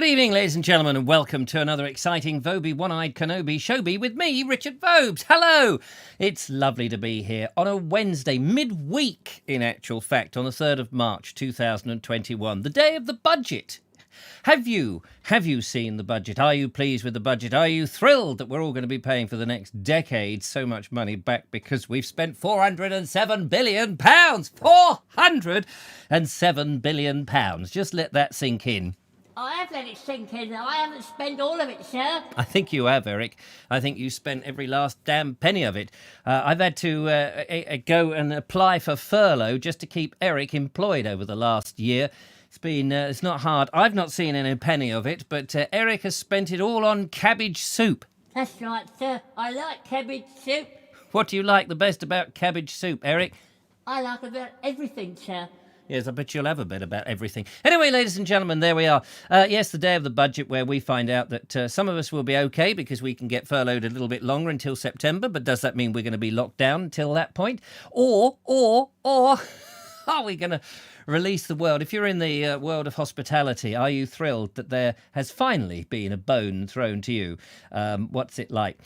Good evening, ladies and gentlemen, and welcome to another exciting Vobes One-Eyed Kenobi Showbie with me, Richard Vobes. Hello! It's lovely to be here on a Wednesday, midweek, in actual fact, on the 3rd of March 2021, the day of the budget. Have you seen the budget? Are you pleased with the budget? Are you thrilled that we're all going to be paying for the next decade so much money back because we've spent £407 billion? £407 billion. Just let that sink in. I have let it sink in. I haven't spent all of it, sir. I think you have, Eric. I think you spent every last damn penny of it. I've had to go and apply for furlough just to keep Eric employed over the last year. It's not hard. I've not seen any penny of it, but Eric has spent it all on cabbage soup. That's right, sir. I like cabbage soup. What do you like the best about cabbage soup, Eric? I like about everything, sir. Yes, I bet you'll have a bit about everything. Anyway, ladies and gentlemen, there we are. Yes, the day of the budget where we find out that some of us will be okay because we can get furloughed a little bit longer until September. But does that mean we're going to be locked down until that point? Or are we going to release the world? If you're in the world of hospitality, are you thrilled that there has finally been a bone thrown to you? What's it like?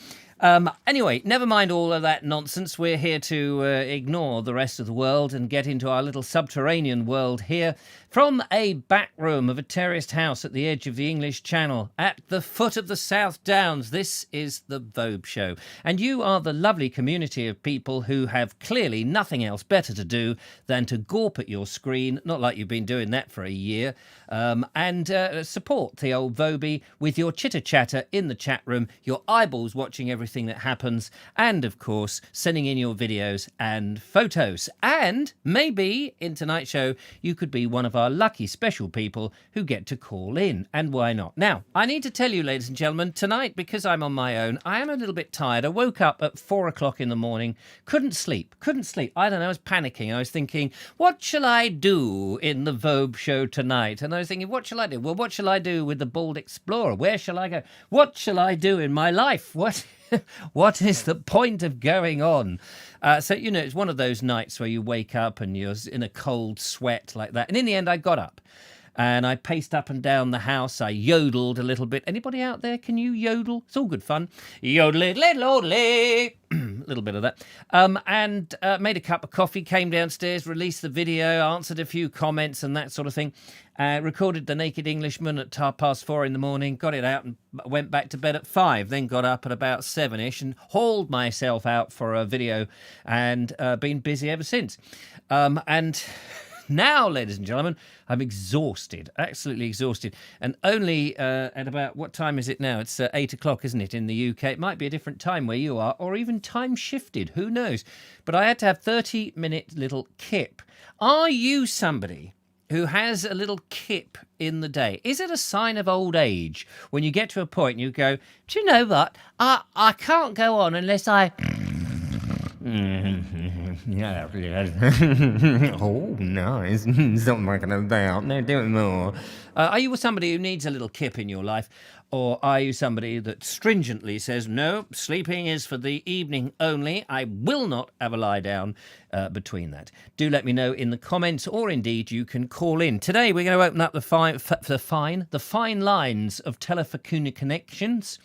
Anyway, never mind all of that nonsense. We're here to ignore the rest of the world and get into our little subterranean world here from a back room of a terraced house at the edge of the English Channel at the foot of the South Downs. This is the Vobes Show, and you are the lovely community of people who have clearly nothing else better to do than to gawp at your screen, not like you've been doing that for a year, and support the old Vobie with your chitter-chatter in the chat room, your eyeballs watching everything that happens, and of course sending in your videos and photos. And maybe in tonight's show you could be one of our lucky special people who get to call in, and why not? Now, I need to tell you, ladies and gentlemen, tonight, because I'm on my own, I am a little bit tired. I woke up at 4 o'clock in the morning, couldn't sleep. I don't know, I was panicking. I was thinking, what shall I do in the Vobes Show tonight? And I was thinking, what shall I do? Well, what shall I do with the Bald Explorer? Where shall I go? What shall I do in my life? What is the point of going on? So, it's one of those nights where you wake up and you're in a cold sweat like that. And in the end, I got up and I paced up and down the house. I yodeled a little bit. Anybody out there? Can you yodel? It's all good fun. Yodelly, a little bit of that. And made a cup of coffee, came downstairs, released the video, answered a few comments and that sort of thing. Recorded The Naked Englishman at 4:30 in the morning, got it out and went back to bed at 5, then got up at about 7ish and hauled myself out for a video and been busy ever since. And now, ladies and gentlemen, I'm exhausted, absolutely exhausted. And only at about, what time is it now? It's 8 o'clock, isn't it, in the UK? It might be a different time where you are, or even time shifted, who knows? But I had to have 30-minute little kip. Are you somebody who has a little kip in the day? Is it a sign of old age when you get to a point and you go, do you know what? I can't go on unless I... Yeah. Oh, nice. Stop making about. No, do it more. Are you somebody who needs a little kip in your life? Or are you somebody that stringently says, no, sleeping is for the evening only. I will not have a lie down between that. Do let me know in the comments, or indeed you can call in. Today we're going to open up the fine lines of telephone connections.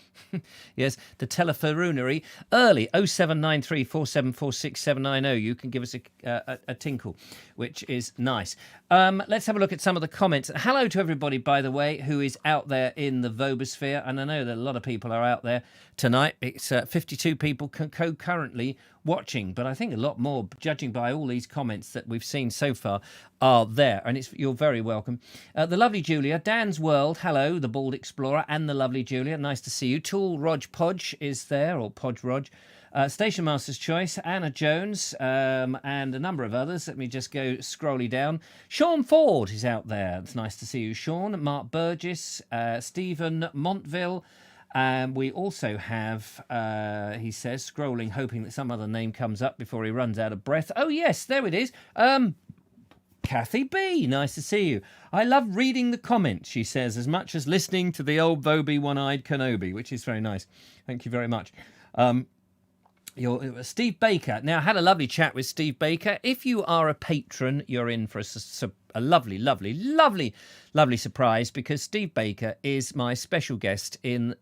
Yes, the telephonery early 0793 474 790. You can give us a tinkle, which is nice. Let's have a look at some of the comments. Hello to everybody, by the way, who is out there in the Vobosphere, and I know that a lot of people are out there tonight. It's 52 people concurrently watching, but I think a lot more, judging by all these comments that we've seen so far, are there, and you're very welcome. The lovely Julia, Dan's World, hello, the Bald Explorer, and the lovely Julia, nice to see you. Tool Rog Podge is there, or Podge Rog. Station Master's Choice, Anna Jones, and a number of others. Let me just go scrolly down. Sean Ford is out there. It's nice to see you, Sean. Mark Burgess, Stephen Montville. We also have, he says, scrolling, hoping that some other name comes up before he runs out of breath. Oh, yes, there it is. Kathy B, nice to see you. I love reading the comments, she says, as much as listening to the old Vobie One-Eyed Kenobi, which is very nice. Thank you very much. Steve Baker. Now, I had a lovely chat with Steve Baker. If you are a patron, you're in for a lovely, lovely, lovely, lovely surprise, because Steve Baker is my special guest in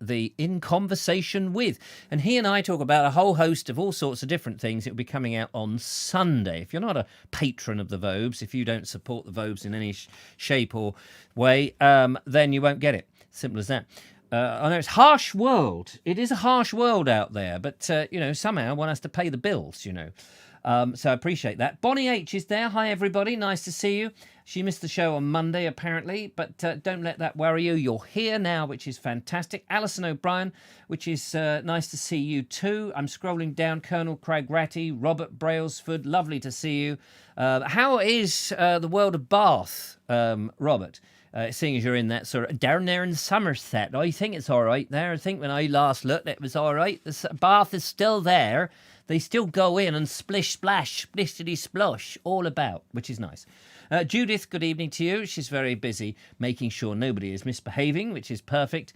Conversation With. And he and I talk about a whole host of all sorts of different things. It will be coming out on Sunday. If you're not a patron of the Vobes, if you don't support the Vobes in any shape or way, then you won't get it. Simple as that. I know it's a harsh world. It is a harsh world out there, but, somehow one has to pay the bills, So I appreciate that. Bonnie H is there. Hi, everybody. Nice to see you. She missed the show on Monday, apparently, but don't let that worry you. You're here now, which is fantastic. Alison O'Brien, which is nice to see you too. I'm scrolling down. Colonel Craig Ratty, Robert Brailsford, lovely to see you. How is the world of Bath, Robert? Seeing as you're in that sort of down there in Somerset, I think it's all right there. I think when I last looked, it was all right. The Bath is still there. They still go in and splish, splash, splishity, splosh, all about, which is nice. Judith, good evening to you. She's very busy making sure nobody is misbehaving, which is perfect.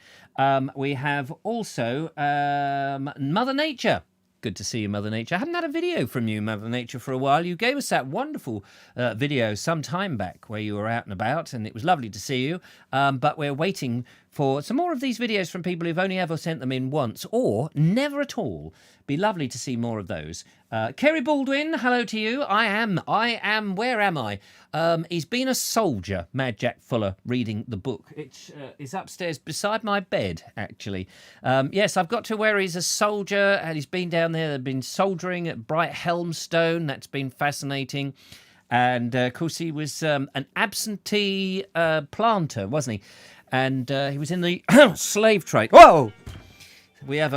We have also Mother Nature. Good to see you, Mother Nature. I hadn't had a video from you, Mother Nature, for a while. You gave us that wonderful video some time back where you were out and about, and it was lovely to see you. But we're waiting for some more of these videos from people who've only ever sent them in once or never at all. Be lovely to see more of those. Kerry Baldwin, hello to you. I am, where am I? He's been a soldier, Mad Jack Fuller, reading the book. It's upstairs beside my bed, actually. Yes, I've got to where he's a soldier, and he's been down there. They've been soldering at Bright Helmstone. That's been fascinating. And, of course, he was an absentee planter, wasn't he? And he was in the slave trade. Whoa! We have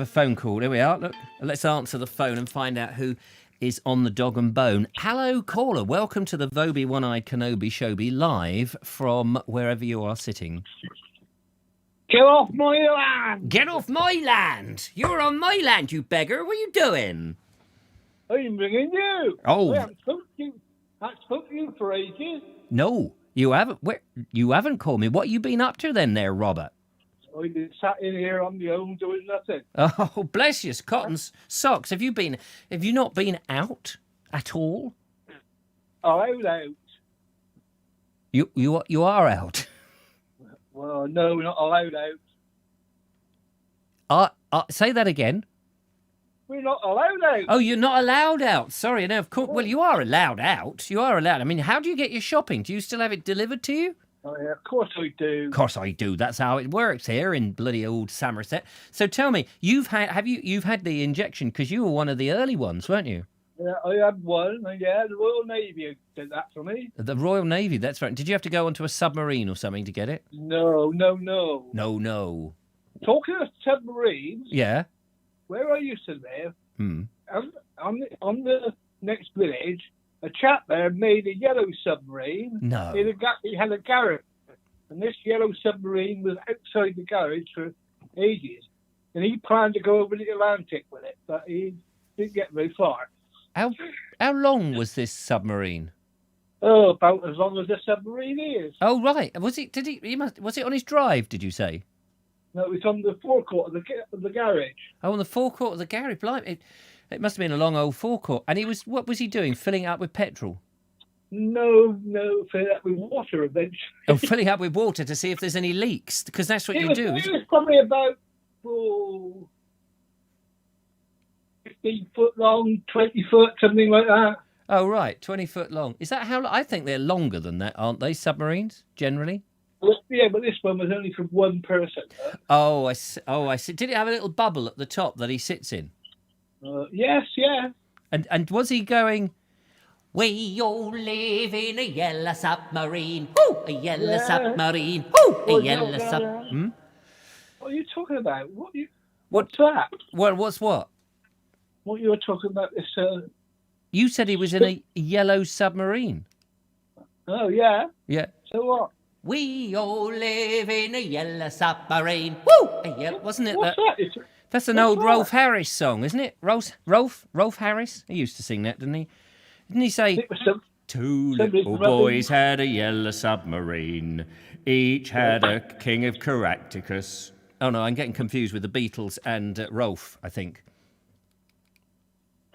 a phone call. There we are. Look, let's answer the phone and find out who is on the dog and bone. Hello, caller. Welcome to the Vobie One-Eyed Kenobi Shobi, live from wherever you are sitting. Get off my land! Get off my land! You're on my land, you beggar. What are you doing? I'm bringing you. Oh. I haven't spoken to you for ages. No, you haven't. You haven't called me. What you been up to then there, Robert? I've been sat in here on my own doing nothing. Oh, bless you, cotton socks. Have you not been out at all? I'm out. You are out. Well, no, we're not allowed out. Say that again. We're not allowed out. Oh, you're not allowed out. Sorry, no, of course. Well, you are allowed out. You are allowed. I mean, how do you get your shopping? Do you still have it delivered to you? Oh, yeah, of course I do. Of course I do. That's how it works here in bloody old Somerset. So tell me, you've had the injection because you were one of the early ones, weren't you? Yeah, I had one. Yeah, the Royal Navy did that for me. The Royal Navy, that's right. Did you have to go onto a submarine or something to get it? No. No. Talking of submarines. Yeah. Where I used to live, on the next village, a chap there made a yellow submarine. No. He had a garage. And this yellow submarine was outside the garage for ages. And he planned to go over the Atlantic with it, but he didn't get very far. How long was this submarine? Oh, about as long as a submarine is. Oh, right. Was it on his drive, did you say? No, it was on the forecourt of the garage. Oh, on the forecourt of the garage. Blimey. It must have been a long old forecourt. And what was he doing? Filling it up with petrol? No, fill it up with water eventually. Oh, filling up with water to see if there's any leaks, because that's what you do. It was probably about 15 foot long, 20 foot, something like that. Oh, right, 20 foot long. Is that how? I think they're longer than that, aren't they? Submarines generally. Well, yeah, but this one was only for one person. Oh, I see. Did it have a little bubble at the top that he sits in? Yes, yeah. And was he going? We all live in a yellow submarine. Woo! A yellow submarine. Woo! A yellow submarine. What are you talking about? What's that? What's what? What you were talking about this? You said he was in a yellow submarine. Oh, yeah. Yeah. So what? We all live in a yellow submarine. Woo! Wasn't it What's that? that? That's an old Rolf Harris song, isn't it? Rolf Harris? He used to sing that, didn't he? Didn't he say, two little boys had a yellow submarine. Each had a king of Caractacus. Oh, no, I'm getting confused with the Beatles and Rolf, I think.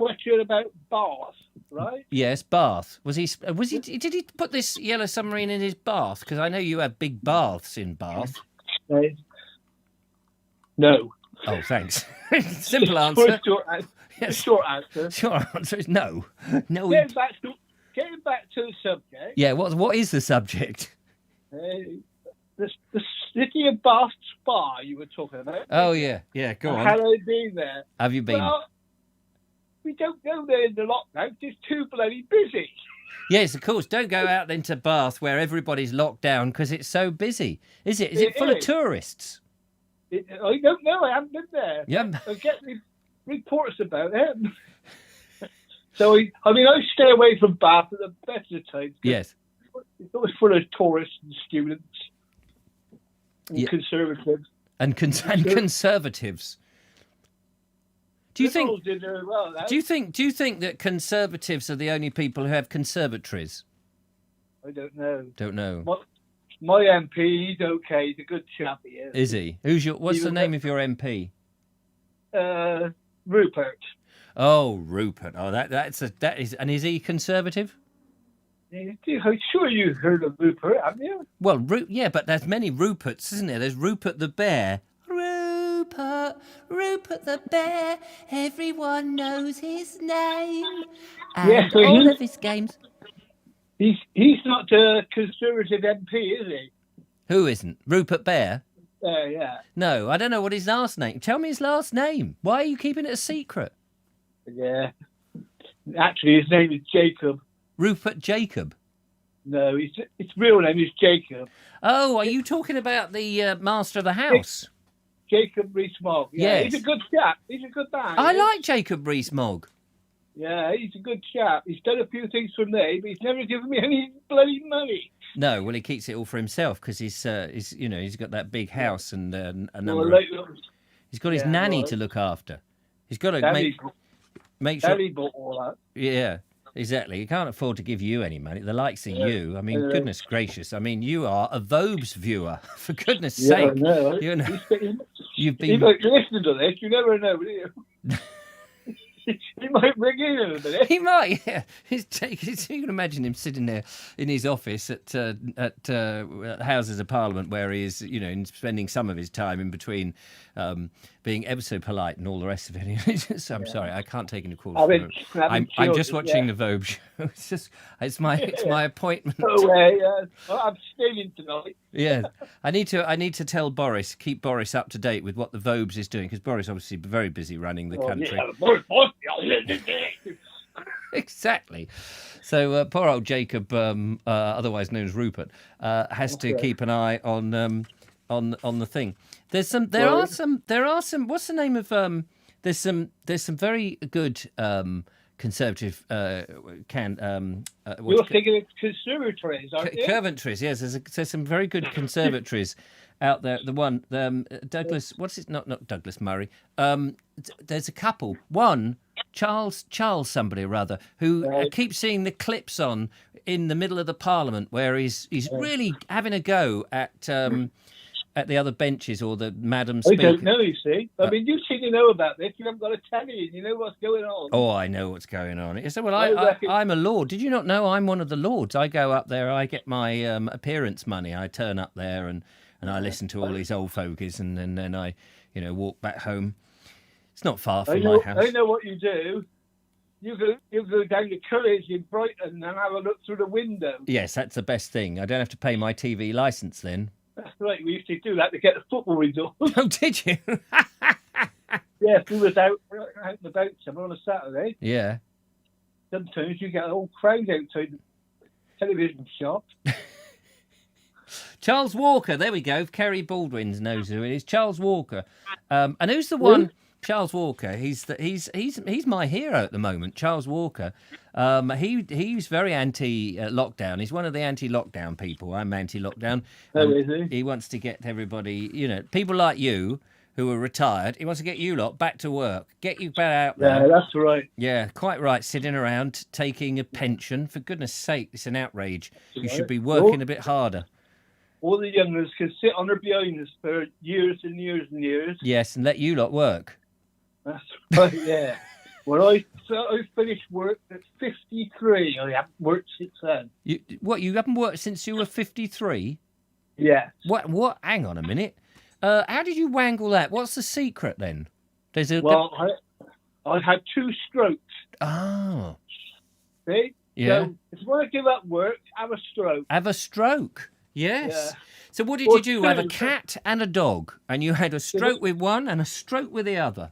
question about Bath, right? Yes, bath. Was he? Did he put this yellow submarine in his bath? Because I know you have big baths in Bath. Uh, no. Oh, thanks. Simple For answer. a Yes. short answer. Short answer is no. No. Getting back to the subject. Yeah. What is the subject? The city of Bath Spa you were talking about. Oh yeah. Go on. Have I been there? Have you been? Well, we don't go there in the lockdown. It's too bloody busy. Yes, of course. Don't go out into Bath where everybody's locked down because it's so busy. Is it? Is it full of tourists? I don't know. I haven't been there. Yeah. I get reports about it. So, I stay away from Bath at the best of times. Yes. It's always full of tourists and students and conservatives. And conservatives. Do you think? Did very well, Do you think that conservatives are the only people who have conservatories? I don't know. Don't know. My MP, he's okay. He's a good chap. He is. Is he? What's the name of your MP? Rupert. Oh, Rupert. Oh, that is. And is he conservative? I'm sure you've heard of Rupert, haven't you? Well, yeah, but there's many Ruperts, isn't there? There's Rupert the bear. Rupert the bear. Everyone knows his name. And all of his games. He's not a Conservative MP, is he? Who isn't? Rupert Bear? Yeah. No, I don't know what his last name. Tell me his last name. Why are you keeping it a secret? Yeah. Actually, his name is Jacob. Rupert Jacob? No, his real name is Jacob. Oh, are you talking about the Master of the House? Jacob Rees-Mogg. Yeah, yes. He's a good chap. He's a good man. I like Jacob Rees-Mogg. Yeah, he's a good chap. He's done a few things for me, but he's never given me any bloody money. No, well, he keeps it all for himself because he's got that big house and a number of... He's got his nanny to look after. He's got to make sure... Daddy bought all that. Yeah, exactly. He can't afford to give you any money. The likes of you, I mean, goodness gracious. I mean, you are a Vobes viewer, for goodness sake. No. You know, you've been... You might listen to this. You never know, do you? He might ring in a minute. He might, yeah. You can imagine him sitting there in his office at Houses of Parliament, where he is, spending some of his time in between being ever so polite and all the rest of it. So I'm sorry, I can't take any calls. I'm just watching the Vogue show. It's my appointment. I'm staying tonight. Yeah, I need to tell Boris, keep Boris up to date with what the Vobes is doing, because Boris obviously very busy running the country. Exactly. So poor old Jacob, otherwise known as Rupert, has to keep an eye on the thing. There are some. What's the name of? There's some very good conservative You're thinking of conservatories, aren't you? Conservatories, yes. There's some very good conservatories out there. The one, Douglas, what's it? Not Douglas Murray. There's a couple. One, Charles somebody or other, who keeps seeing the clips on in the middle of the Parliament where he's really having a go at the other benches or the Madam Speaker. I don't know, you see. I mean, you seem to know about this. You haven't got a telly and you know what's going on. Oh, I know what's going on. He said, well, I'm a lord. Did you not know I'm one of the lords? I go up there, I get my appearance money. I turn up there and I listen to all these old fogies and then I, walk back home. It's not far from my house. I know what you do. You go down to Courage in Brighton and have a look through the window. Yes, that's the best thing. I don't have to pay my TV licence then. That's right. We used to do that to get the football results. Oh, did you? Yeah, if we was out and about somewhere on a Saturday. Yeah. Sometimes you get a whole crowd outside the television shop. Charles Walker, there we go. Kerry Baldwin knows who it is. Charles Walker. And who's the one? Charles Walker. He's my hero at the moment. Charles Walker. He's very anti-lockdown. He's one of the anti-lockdown people. I'm anti-lockdown. Is he? He wants to get everybody, people like you who are retired. He wants to get you lot back to work. Get you back out there. Yeah, that's right. Yeah, quite right. Sitting around taking a pension. For goodness sake, it's an outrage. You should be working a bit harder. All the youngers can sit on their behinds for years and years and years. Yes, and let you lot work. That's right, yeah. Well, I finished work at 53. I haven't worked since then. You haven't worked since you were 53? Yeah. What? Hang on a minute. How did you wangle that? What's the secret then? Well, I had 2 strokes. Oh. See? Yeah. So if you want to give up work, have a stroke. Have a stroke. Yes. Yeah. So what did Or you do? Have a 2. cat and a dog, and you had a stroke with one and a stroke with the other.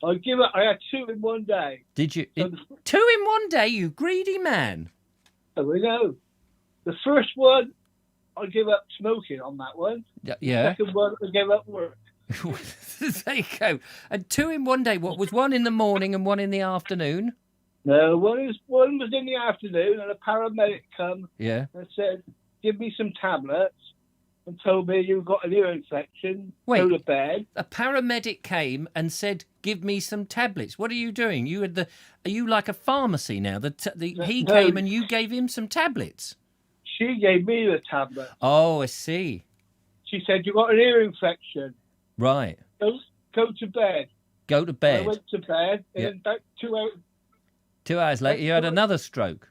I had 2 in one day. Did you? So 2 in one day, you greedy man. we know. The first one, I give up smoking on that one. Yeah. Second one, I gave up work. There you go. And 2 in one day. What was one in the morning and one in the afternoon? No, one was in the afternoon, and a paramedic come Yeah. and said, "Give me some tablets," and told me you've got an ear infection. Wait. Go to bed. A paramedic came and said, "Give me some tablets." What are you doing? Are you like a pharmacy now? He No. came and you gave him some tablets. She gave me the tablet. Oh, I see. She said, "You've got an ear infection. Right. Go to bed." Go to I bed. went to bed, and Yeah. about 2 hours. 2 hours later, you had another stroke.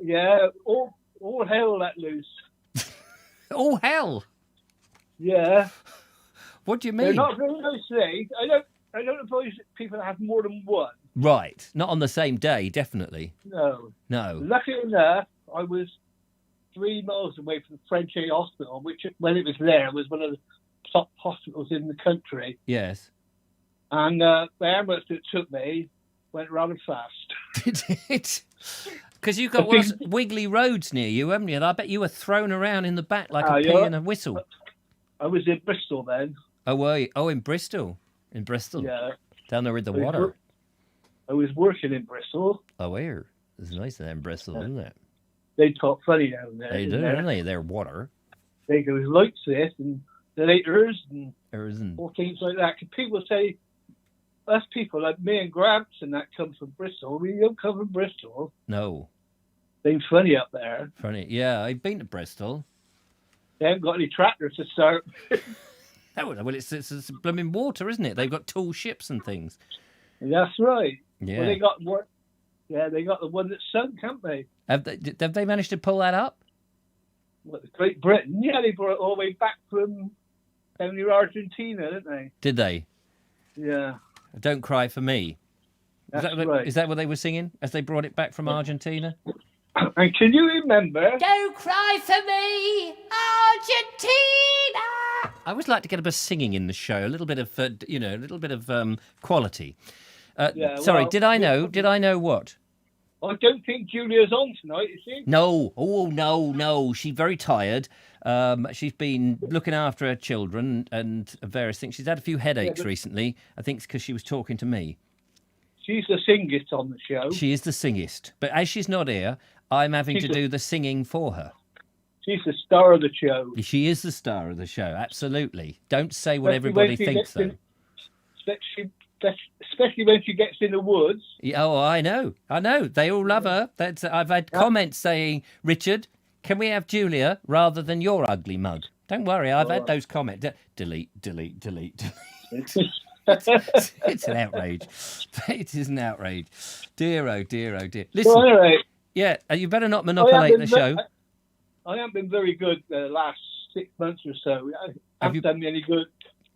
Yeah, all hell let loose. Oh hell! Yeah, What do you they're mean? not very nice things. I don't advise people to have more than one. Right. Not on the same day, definitely. No. No. Lucky enough, I was 3 miles away from the French A Hospital, which, when it was there, was one of the top hospitals in the country. Yes. And the ambulance that took me went rather fast. Did it? Because you've got one of those wiggly roads near you, haven't you? And I bet you were thrown around in the back like a pea yeah. in a whistle. I was in Bristol then. Oh, were you? Oh, in Bristol. In Bristol. Yeah. Down there with the I was water. I was working in Bristol. Oh, where? It's nice there in Bristol, isn't it? They talk funny down there. They do, there. don't they? They're water. They go like this and the laters and There isn't. all things like that. 'Cause people say, us people like me and Gramps and that come from Bristol. We don't come from Bristol. No. They're funny up there. Funny. Yeah, I've been to Bristol. They haven't got any tractors to start. Oh, well, it's blooming water, isn't it? They've got tall ships and things. That's right. Yeah. Well, they got one. Yeah, they got the one that sunk, haven't they? Have they managed to pull that up? What, Great Britain? Yeah, they brought it all the way back from down near Argentina, didn't they? Did they? Yeah, Don't cry for me. that's right. Is that what they were singing as they brought it back from Argentina? And can you remember? Don't cry for me, Argentina! I always like to get a bit of singing in the show, a little bit of, quality. Yeah, Sorry, well, did I know? Did I know what? I don't think Julia's on tonight, is she? No. Oh, no. She's very tired. She's been looking after her children and various things. She's had a few headaches recently. I think it's because she was talking to me. She's the singest on the show. She is the singist. But as she's not here, I'm having to do the singing for her. She's the star of the show. She is the star of the show, absolutely. Don't say what Especially everybody when she thinks, gets though. Especially when she gets in the woods. Yeah, oh, I know. They all love her. I've had comments saying, Richard, can we have Julia rather than your ugly mug? Don't worry, I've had those comments. Delete. It's an outrage. It is an outrage. Dear, oh dear, oh dear. Listen, Well, anyway, yeah, you better not manipulate the show. I haven't been very good the last 6 months or so. I haven't done me any good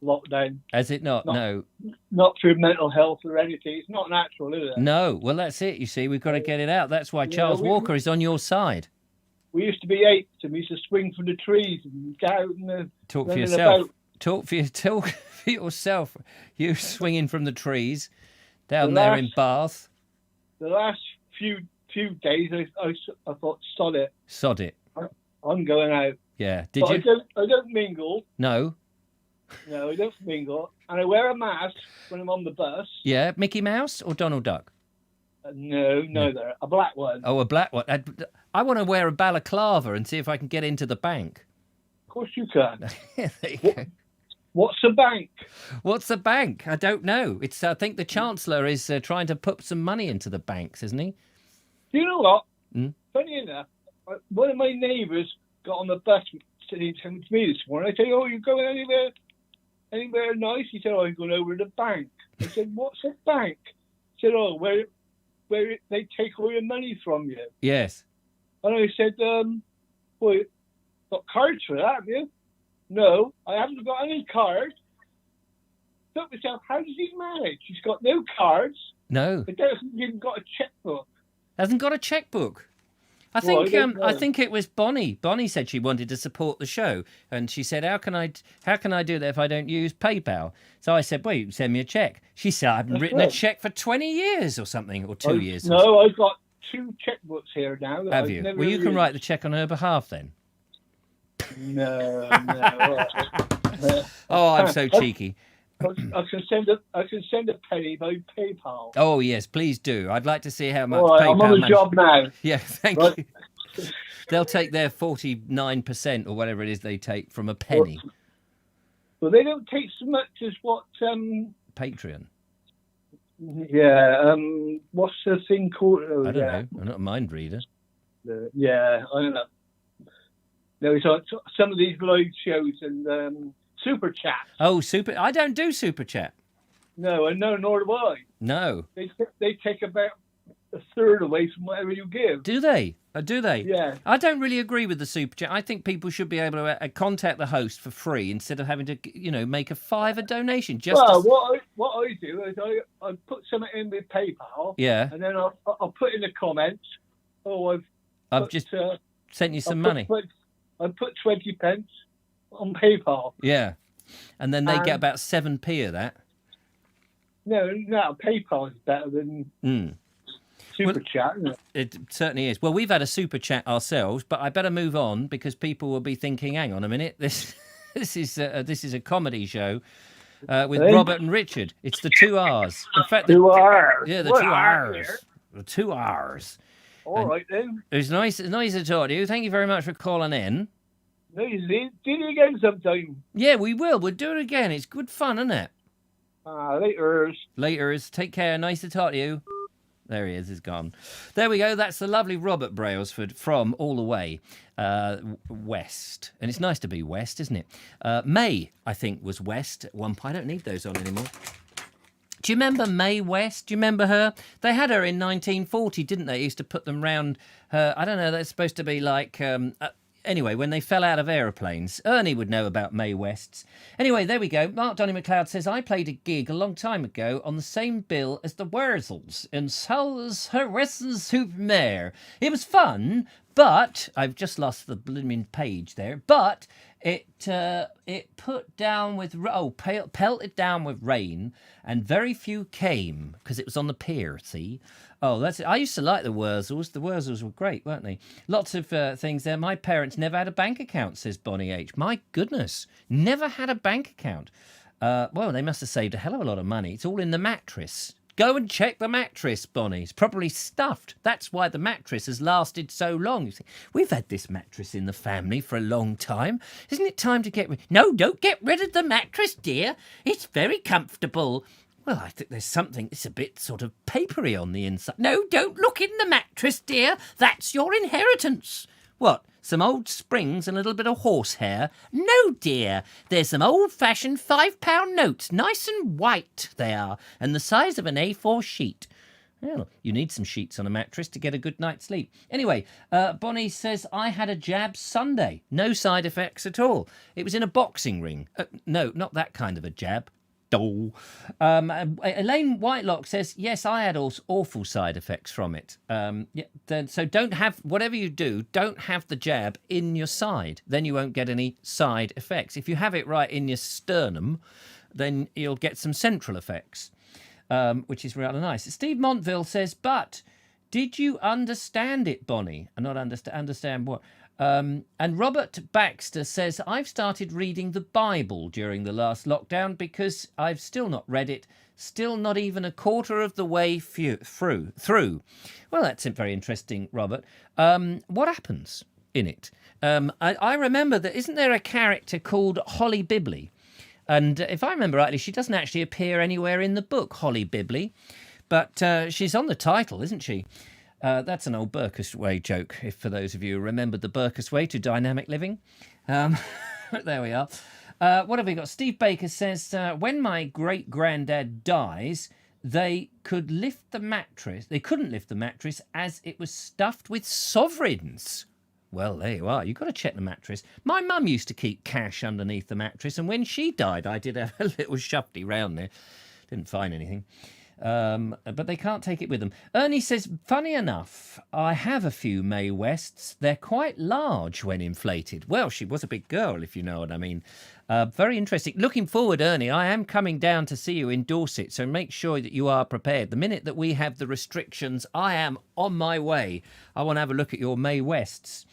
lockdown. Has it not? No. Not through mental health or anything. It's not natural, is it? No. Well, that's it. You see, we've got to get it out. That's why Charles Walker is on your side. We used to be apes and we used to swing from the trees and go out and Talk for running yourself. about. Talk for yourself. You swinging from the trees down there in Bath. The last few days, I thought, sod it. Sod it. I'm going out. Yeah. Did But you? I don't mingle. No. No, I don't mingle. And I wear a mask when I'm on the bus. Yeah. Mickey Mouse or Donald Duck? No, neither. A black one. Oh, a black one. I want to wear a balaclava and see if I can get into the bank. Of course you can. There you go. What's a bank? What's a bank? I don't know. I think the Chancellor is trying to put some money into the banks, isn't he? Do you know what? Mm. Funny enough, one of my neighbours got on the bus sitting to me this morning. I said, "Oh, you going anywhere nice?" He said, "Oh, I'm going over to the bank." I said, "What's a bank?" said, "Oh, where they take all your money from you?" Yes. And I said, "Well, you got cards for that, have you?" "No, I haven't got any cards." Thought to myself, how does he manage? He's got no cards. No. He hasn't even got a checkbook. Hasn't got a checkbook. I Well, think I I think it was Bonnie. Bonnie said she wanted to support the show, and she said, "How can I do that if I don't use PayPal?" So I said, "Well, you can send me a check." She said, "I haven't That's written right. a check for 20 years or something, or 2 years." No, I've got 2 checkbooks here now. That Have I've you? never Well, you can used. write the check on her behalf then. No. Oh, I'm so cheeky. I can send a penny by PayPal. Oh yes, please do. I'd like to see how much All right, PayPal I'm on the money. job now. Yeah, thank Right. you. They'll take their 49% or whatever it is they take from a penny. Well, they don't take so much as what. Patreon. Yeah. What's the thing called? Oh, I don't know. I'm not a mind reader. Yeah, I don't know. No, it's on some of these live shows and super chats. Oh, I don't do super chat. No, and no, nor do I. No. They take about a third away from whatever you give. Do they? Do they? Yeah. I don't really agree with the super chat. I think people should be able to contact the host for free instead of having to, make a $5 donation. Well, what I do is I put something in with PayPal. Yeah. And then I'll put in the comments. Oh, I've just sent you some money. I put 20 pence on PayPal. Yeah. And then they get about 7p of that. No, PayPal is better than super chat, isn't it? It certainly is. Well, we've had a super chat ourselves, but I better move on because people will be thinking, hang on a minute, this is a comedy show with Robert and Richard. It's the 2 R's. In fact, 2 R's. Yeah, the What 2 are R's. The 2 R's. All right, then. It was nice to talk to you. Thank you very much for calling in. No, do it again sometime. Yeah, we will. We'll do it again. It's good fun, isn't it? Later. Laters. Take care. Nice to talk to you. There he is. He's gone. There we go. That's the lovely Robert Brailsford from all the way west. And it's nice to be west, isn't it? May, I think, was west at one point. I don't need those on anymore. Do you remember Mae West? Do you remember her? They had her in 1940, didn't they? Used to put them round her. I don't know. They're supposed to be like... Anyway, when they fell out of aeroplanes, Ernie would know about Mae Wests. Anyway, there we go. Mark Donny McLeod says, I played a gig a long time ago on the same bill as the Wurzels in Salzhausen-Supermare. It was fun, but I've just lost the blooming page there. But it pelted down with rain, and very few came because it was on the pier. See. Oh, that's it. I used to like the Wurzels. The Wurzels were great, weren't they? Lots of things there. My parents never had a bank account, says Bonnie H. My goodness, never had a bank account. Well, they must have saved a hell of a lot of money. It's all in the mattress. Go and check the mattress, Bonnie. It's probably stuffed. That's why the mattress has lasted so long. You see, we've had this mattress in the family for a long time. Isn't it time to get rid? No, don't get rid of the mattress, dear. It's very comfortable. Well, I think there's something, it's a bit sort of papery on the inside. No, don't look in the mattress, dear. That's your inheritance. What, some old springs and a little bit of horsehair? No, dear. There's some old-fashioned £5 notes, nice and white they are, and the size of an A4 sheet. Well, you need some sheets on a mattress to get a good night's sleep. Anyway, Bonnie says, I had a jab Sunday. No side effects at all. It was in a boxing ring. No, not that kind of a jab. Elaine Whitelock says, yes, I had awful side effects from it. So don't have, whatever you do, don't have the jab in your side. Then you won't get any side effects. If you have it right in your sternum, then you'll get some central effects, which is rather nice. Steve Montville says, but did you understand it, Bonnie? And not understand what? And Robert Baxter says, I've started reading the Bible during the last lockdown because I've still not read it, still not even a quarter of the way through. Well, that's very interesting, Robert. What happens in it? I remember that, isn't there a character called Holly Bibley? And if I remember rightly, she doesn't actually appear anywhere in the book, Holly Bibley, but she's on the title, isn't she? That's an old Burkus Way joke, if for those of you who remember the Burkus Way to dynamic living. There we are. What have we got? Steve Baker says, when my great-granddad dies, they could lift the mattress. They couldn't lift the mattress as it was stuffed with sovereigns. Well, there you are. You've got to check the mattress. My mum used to keep cash underneath the mattress, and when she died, I did have a little shufty round there. Didn't find anything. But they can't take it with them. Ernie says, funny enough, I have a few Mae Wests. They're quite large when inflated. Well, she was a big girl, if you know what I mean. Very interesting. Looking forward, Ernie. I am coming down to see you in Dorset, so make sure that you are prepared. The minute that we have the restrictions, I am on my way. I want to have a look at your Mae Wests.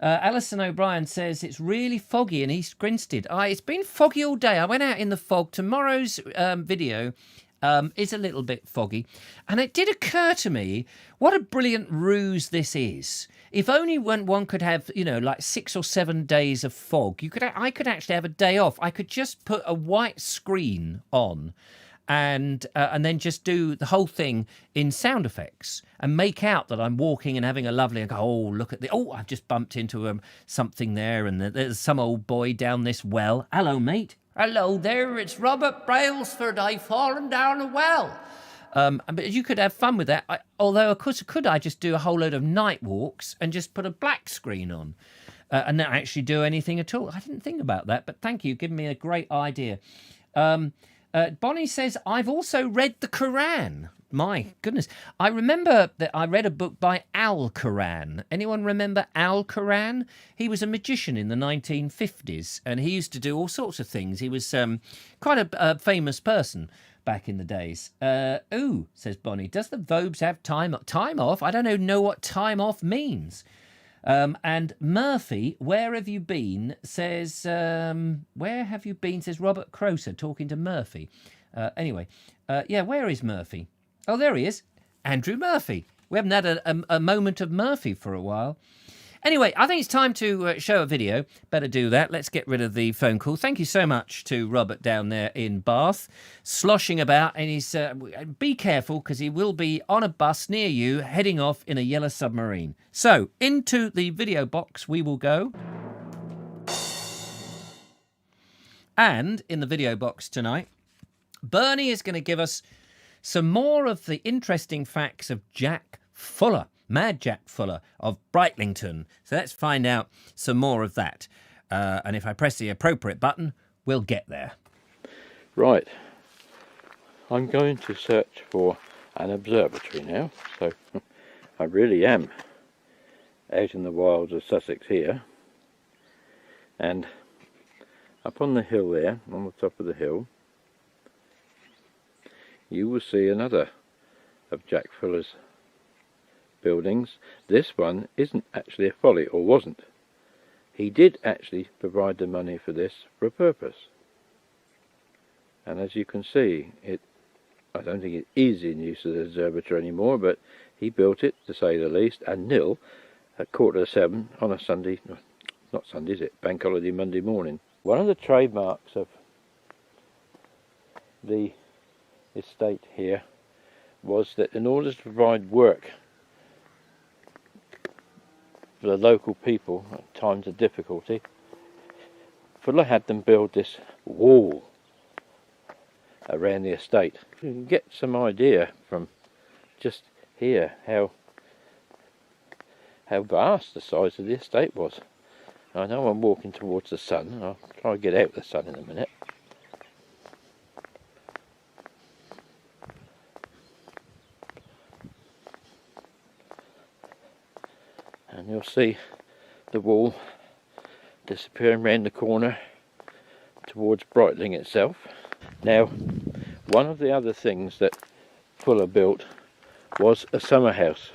Alison O'Brien says it's really foggy in East Grinstead. It's been foggy all day. I went out in the fog. Tomorrow's video is a little bit foggy. And it did occur to me what a brilliant ruse this is. If only when one could have, like 6 or 7 days of fog, I could actually have a day off. I could just put a white screen on and then just do the whole thing in sound effects and make out that I'm walking and having a lovely, and go, oh, look at I've just bumped into something there, and there's some old boy down this well. Hello, mate. Hello there, it's Robert Brailsford. I've fallen down a well. But you could have fun with that. Although, of course, could I just do a whole load of night walks and just put a black screen on and not actually do anything at all? I didn't think about that, but thank you. Giving me a great idea. Bonnie says, I've also read the Quran. My goodness. I remember that I read a book by Al Quran. Anyone remember Al Quran? He was a magician in the 1950s, and he used to do all sorts of things. He was quite a famous person back in the days. Ooh, says Bonnie, does the Vobes have time off? I don't know what time off means. And Murphy, where have you been? Says, where have you been? Says Robert Croser, talking to Murphy. Anyway, where is Murphy? Oh, there he is. Andrew Murphy. We haven't had a moment of Murphy for a while. Anyway, I think it's time to show a video. Better do that. Let's get rid of the phone call. Thank you so much to Robert down there in Bath, sloshing about. And he's be careful, because he will be on a bus near you, heading off in a yellow submarine. So, into the video box we will go. And in the video box tonight, Bernie is going to give us some more of the interesting facts of Jack Fuller. Mad Jack Fuller of Brightlington. So let's find out some more of that. And if I press the appropriate button, we'll get there. Right. I'm going to search for an observatory now. So I really am out in the wilds of Sussex here. And up on the hill there, on the top of the hill, you will see another of Jack Fuller's buildings. This one isn't actually a folly, or wasn't. He did actually provide the money for this for a purpose. And as you can see, I don't think it is in use as an observatory anymore, but he built it, to say the least, and nil at 7:15 on a Sunday, not Sunday is it, Bank Holiday Monday morning. One of the trademarks of the estate here was that in order to provide work for the local people at times of difficulty, Fuller had them build this wall around the estate. You can get some idea from just here how vast the size of the estate was. I know I'm walking towards the sun, and I'll try to get out of the sun in a minute. And you'll see the wall disappearing round the corner towards Brightling itself. Now, one of the other things that Fuller built was a summer house.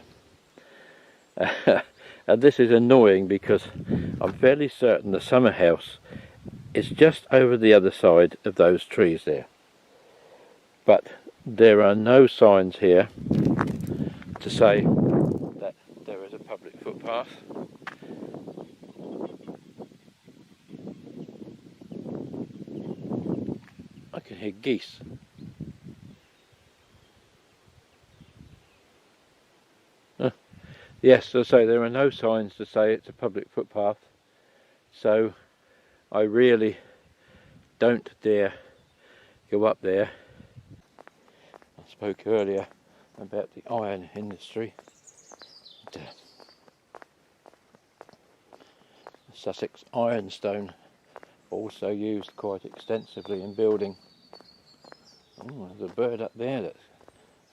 And this is annoying because I'm fairly certain the summer house is just over the other side of those trees there. But there are no signs here to say that there is a public footpath. I can hear geese. Yes, as I say, there are no signs to say it's a public footpath, so I really don't dare go up there. spoke earlier about the iron industry. And, the Sussex ironstone, also used quite extensively in building. Oh, there's a bird up there that's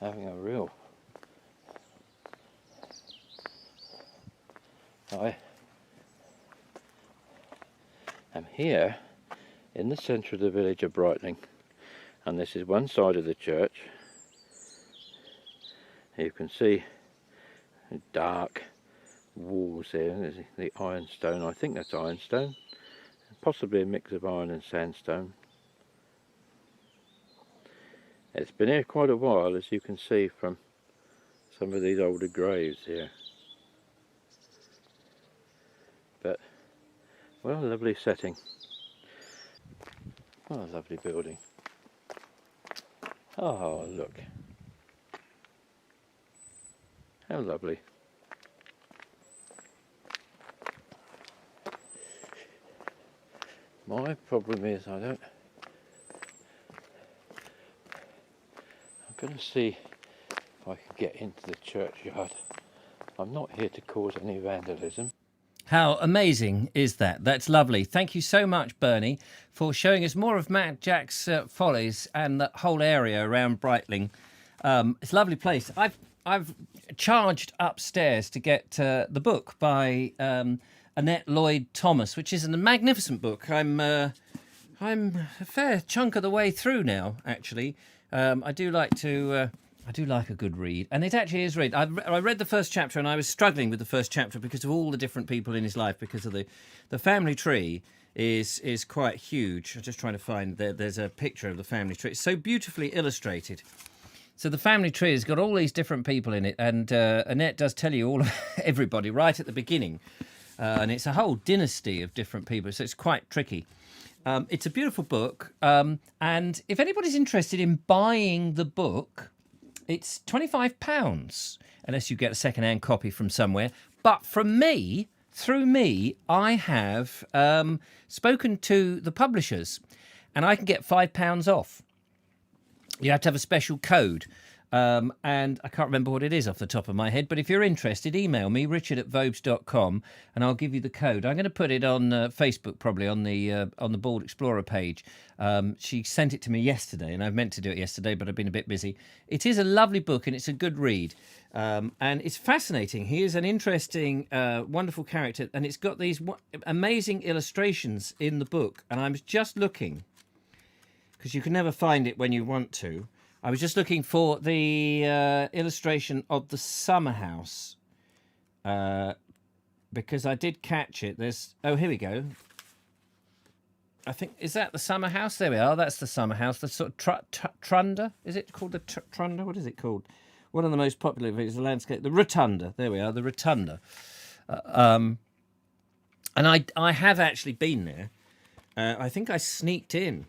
having a real... I am here in the centre of the village of Brightling, and this is one side of the church. You can see the dark walls there. There's the ironstone. I think that's ironstone, possibly a mix of iron and sandstone. It's been here quite a while, as you can see from some of these older graves here. But, well, a lovely setting. What a lovely building. Oh, look. How lovely. My problem is I'm going to see if I can get into the churchyard. I'm not here to cause any vandalism. How amazing is that? That's lovely. Thank you so much, Bernie, for showing us more of Matt Jack's follies and the whole area around Brightling. It's a lovely place. I've charged upstairs to get the book by Annette Lloyd Thomas, which is a magnificent book. I'm a fair chunk of the way through now, actually. I do like a good read, and it actually is read. I read the first chapter, and I was struggling with the first chapter because of all the different people in his life. Because of the family tree is quite huge. I'm just trying to find there's a picture of the family tree. It's so beautifully illustrated. So the family tree has got all these different people in it, and Annette does tell you all of everybody right at the beginning, and it's a whole dynasty of different people. So it's quite tricky. It's a beautiful book, and if anybody's interested in buying the book, it's £25, unless you get a second-hand copy from somewhere. But from me, through me, I have spoken to the publishers, and I can get £5 off. You have to have a special code, and I can't remember what it is off the top of my head, but if you're interested, email me, richard@vobes.com, and I'll give you the code. I'm going to put it on Facebook, probably, on the Bald Explorer page. She sent it to me yesterday, and I meant to do it yesterday, but I've been a bit busy. It is a lovely book, and it's a good read, and it's fascinating. He is an interesting, wonderful character, and it's got these amazing illustrations in the book, and I'm just looking, because you can never find it when you want to. I was just looking for the illustration of the summer house, because I did catch it. Oh, here we go. I think, is that the summer house? There we are. That's the summer house. The sort of trunda. Is it called the trunda? What is it called? One of the most popular is the landscape. The rotunda. There we are. The rotunda. And I have actually been there. I think I sneaked in.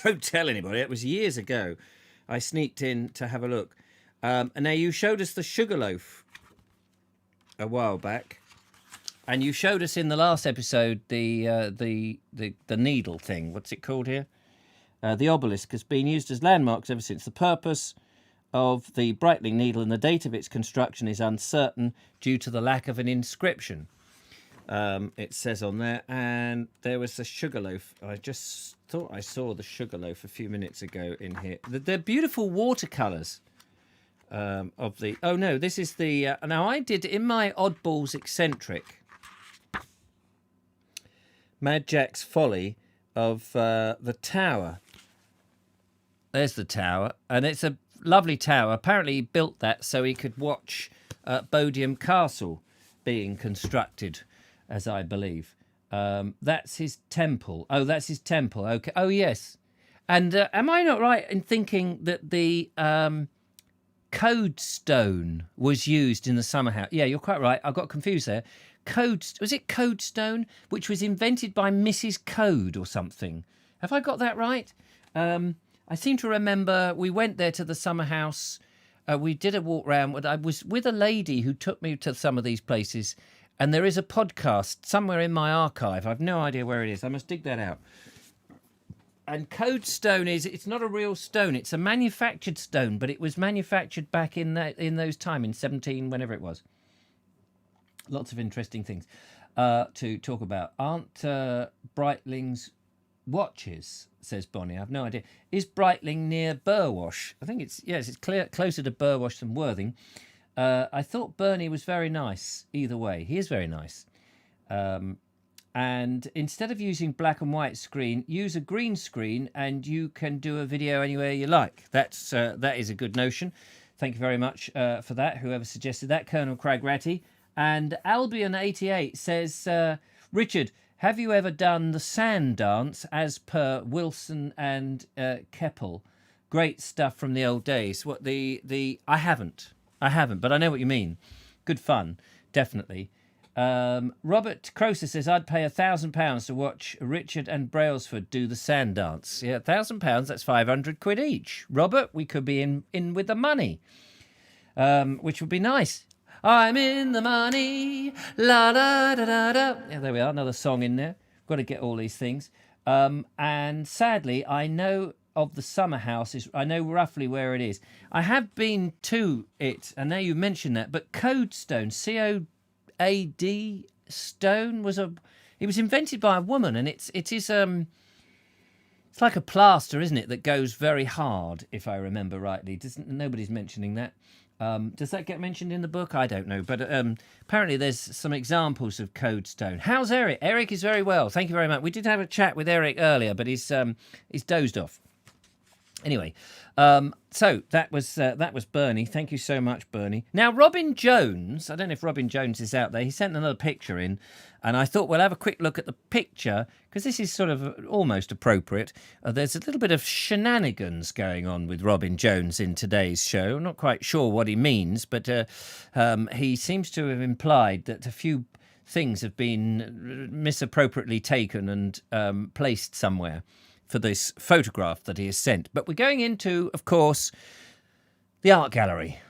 Don't tell anybody. It was years ago. I sneaked in to have a look. And now you showed us the Sugarloaf a while back, and you showed us in the last episode the needle thing. What's it called here? The obelisk has been used as landmarks ever since. The purpose of the Brightling needle and the date of its construction is uncertain due to the lack of an inscription. It says on there, and there was the Sugarloaf. I just thought I saw the Sugarloaf a few minutes ago in here. They're beautiful watercolours of the... Oh, no, this is the... now, I did, in my Oddballs Eccentric, Mad Jack's Folly of the tower. There's the tower, and it's a lovely tower. Apparently, he built that so he could watch Bodiam Castle being constructed, as I believe. That's his temple. Oh, that's his temple. Okay. Oh, yes. And am I not right in thinking that the code stone was used in the summer house? Yeah, you're quite right. I got confused there. Was it code stone, which was invented by Mrs. Code or something? Have I got that right? I seem to remember we went there to the summer house. We did a walk round. I was with a lady who took me to some of these places. And there is a podcast somewhere in my archive. I've no idea where it is. I must dig that out. And code stone it's not a real stone. It's a manufactured stone, but it was manufactured back in those time, in 17, whenever it was. Lots of interesting things to talk about. Aren't Breitling's watches, says Bonnie. I have no idea. Is Breitling near Burwash? I think it's closer to Burwash than Worthing. I thought Bernie was very nice either way. He is very nice. And instead of using black and white screen, use a green screen and you can do a video anywhere you like. That is a good notion. Thank you very much for that, whoever suggested that, Colonel Craig Ratty. And Albion88 says, Richard, have you ever done the sand dance as per Wilson and Keppel? Great stuff from the old days. What I haven't, but I know what you mean. Good fun, definitely. Robert Croser says, I'd pay £1,000 to watch Richard and Brailsford do the sand dance. Yeah, £1,000, that's 500 quid each. Robert, we could be in with the money, which would be nice. I'm in the money, la da da da da. Yeah, there we are, another song in there. Got to get all these things. And sadly, I know of the summer house. I know roughly where it is. I have been to it, and now you mentioned that. But Codestone, COAD stone, it was invented by a woman, and it's like a plaster, isn't it? That goes very hard, if I remember rightly. Nobody's mentioning that. Does that get mentioned in the book? I don't know. But apparently there's some examples of Codestone. How's Eric? Eric is very well. Thank you very much. We did have a chat with Eric earlier, but he's dozed off. Anyway, so that was Bernie. Thank you so much, Bernie. Now, Robin Jones, I don't know if Robin Jones is out there. He sent another picture in, and I thought we'll have a quick look at the picture, because this is sort of almost appropriate. There's a little bit of shenanigans going on with Robin Jones in today's show. I'm not quite sure what he means, but he seems to have implied that a few things have been misappropriately taken and placed somewhere for this photograph that he has sent. But we're going into, of course, the art gallery.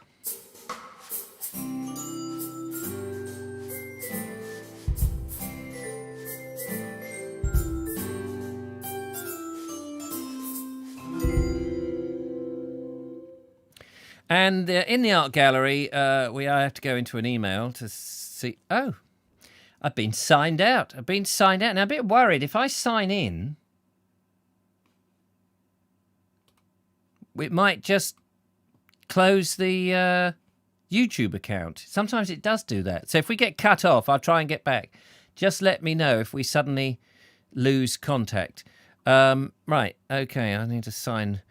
And in the art gallery, I have to go into an email to see... Oh, I've been signed out. Now, I'm a bit worried. If I sign in, it might just close the YouTube account. Sometimes it does do that. So if we get cut off, I'll try and get back. Just let me know if we suddenly lose contact. Right, okay, I need to sign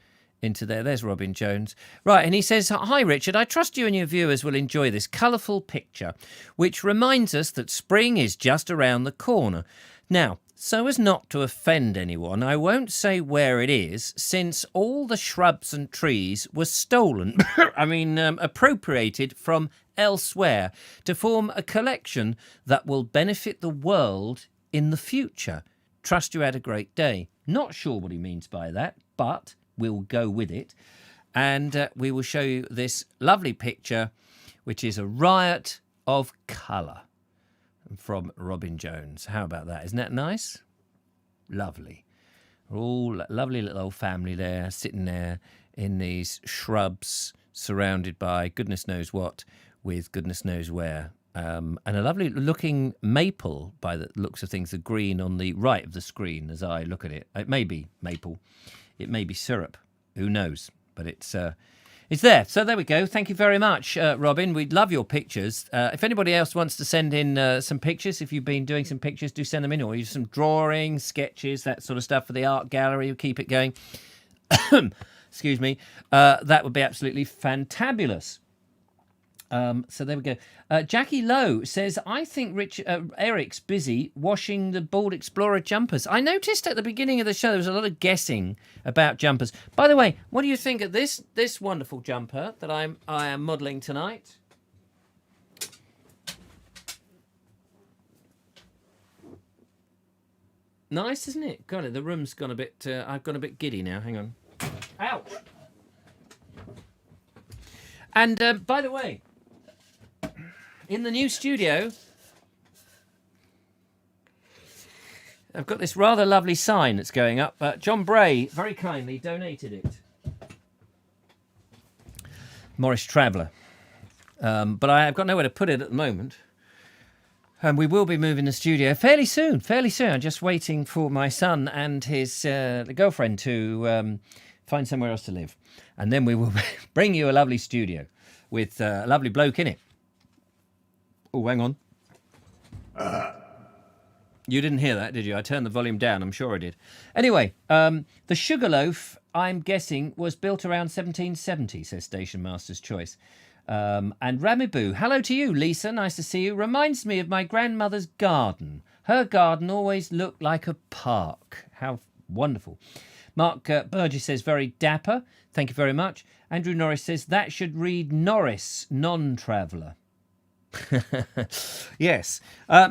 into there. There's Robin Jones. Right, and he says, "Hi, Richard. I trust you and your viewers will enjoy this colourful picture, which reminds us that spring is just around the corner. Now, so as not to offend anyone, I won't say where it is, since all the shrubs and trees were stolen, appropriated from elsewhere to form a collection that will benefit the world in the future. Trust you had a great day." Not sure what he means by that, but we'll go with it. And we will show you this lovely picture, which is a riot of colour from Robin Jones. How about that? Isn't that nice? Lovely. All lovely little old family there, sitting there in these shrubs, surrounded by goodness knows what, with goodness knows where. And a lovely looking maple, by the looks of things, the green on the right of the screen as I look at it. It may be maple. It may be syrup. Who knows? But it's there. So there we go. Thank you very much, Robin. We love your pictures. If anybody else wants to send in some pictures, if you've been doing some pictures, do send them in. Or use some drawings, sketches, that sort of stuff for the art gallery. We'll keep it going. Excuse me. That would be absolutely fantabulous. So there we go. Jackie Lowe says, "I think Eric's busy washing the Bald Explorer jumpers." I noticed at the beginning of the show there was a lot of guessing about jumpers. By the way, what do you think of this wonderful jumper that I am modelling tonight? Nice, isn't it? God, the room's gone a bit... I've gone a bit giddy now. Hang on. Ouch! And by the way, in the new studio, I've got this rather lovely sign that's going up. John Bray very kindly donated it. Morris Traveller. But I've got nowhere to put it at the moment. And we will be moving the studio fairly soon. I'm just waiting for my son and his girlfriend to find somewhere else to live. And then we will bring you a lovely studio with a lovely bloke in it. Oh, hang on. You didn't hear that, did you? I turned the volume down. I'm sure I did. Anyway, the Sugarloaf, I'm guessing, was built around 1770, says Station Master's Choice. And Ramiboo, hello to you, Lisa. Nice to see you. Reminds me of my grandmother's garden. Her garden always looked like a park. How wonderful. Mark Burgess says, very dapper. Thank you very much. Andrew Norris says, that should read Norris, non-traveller. Yes.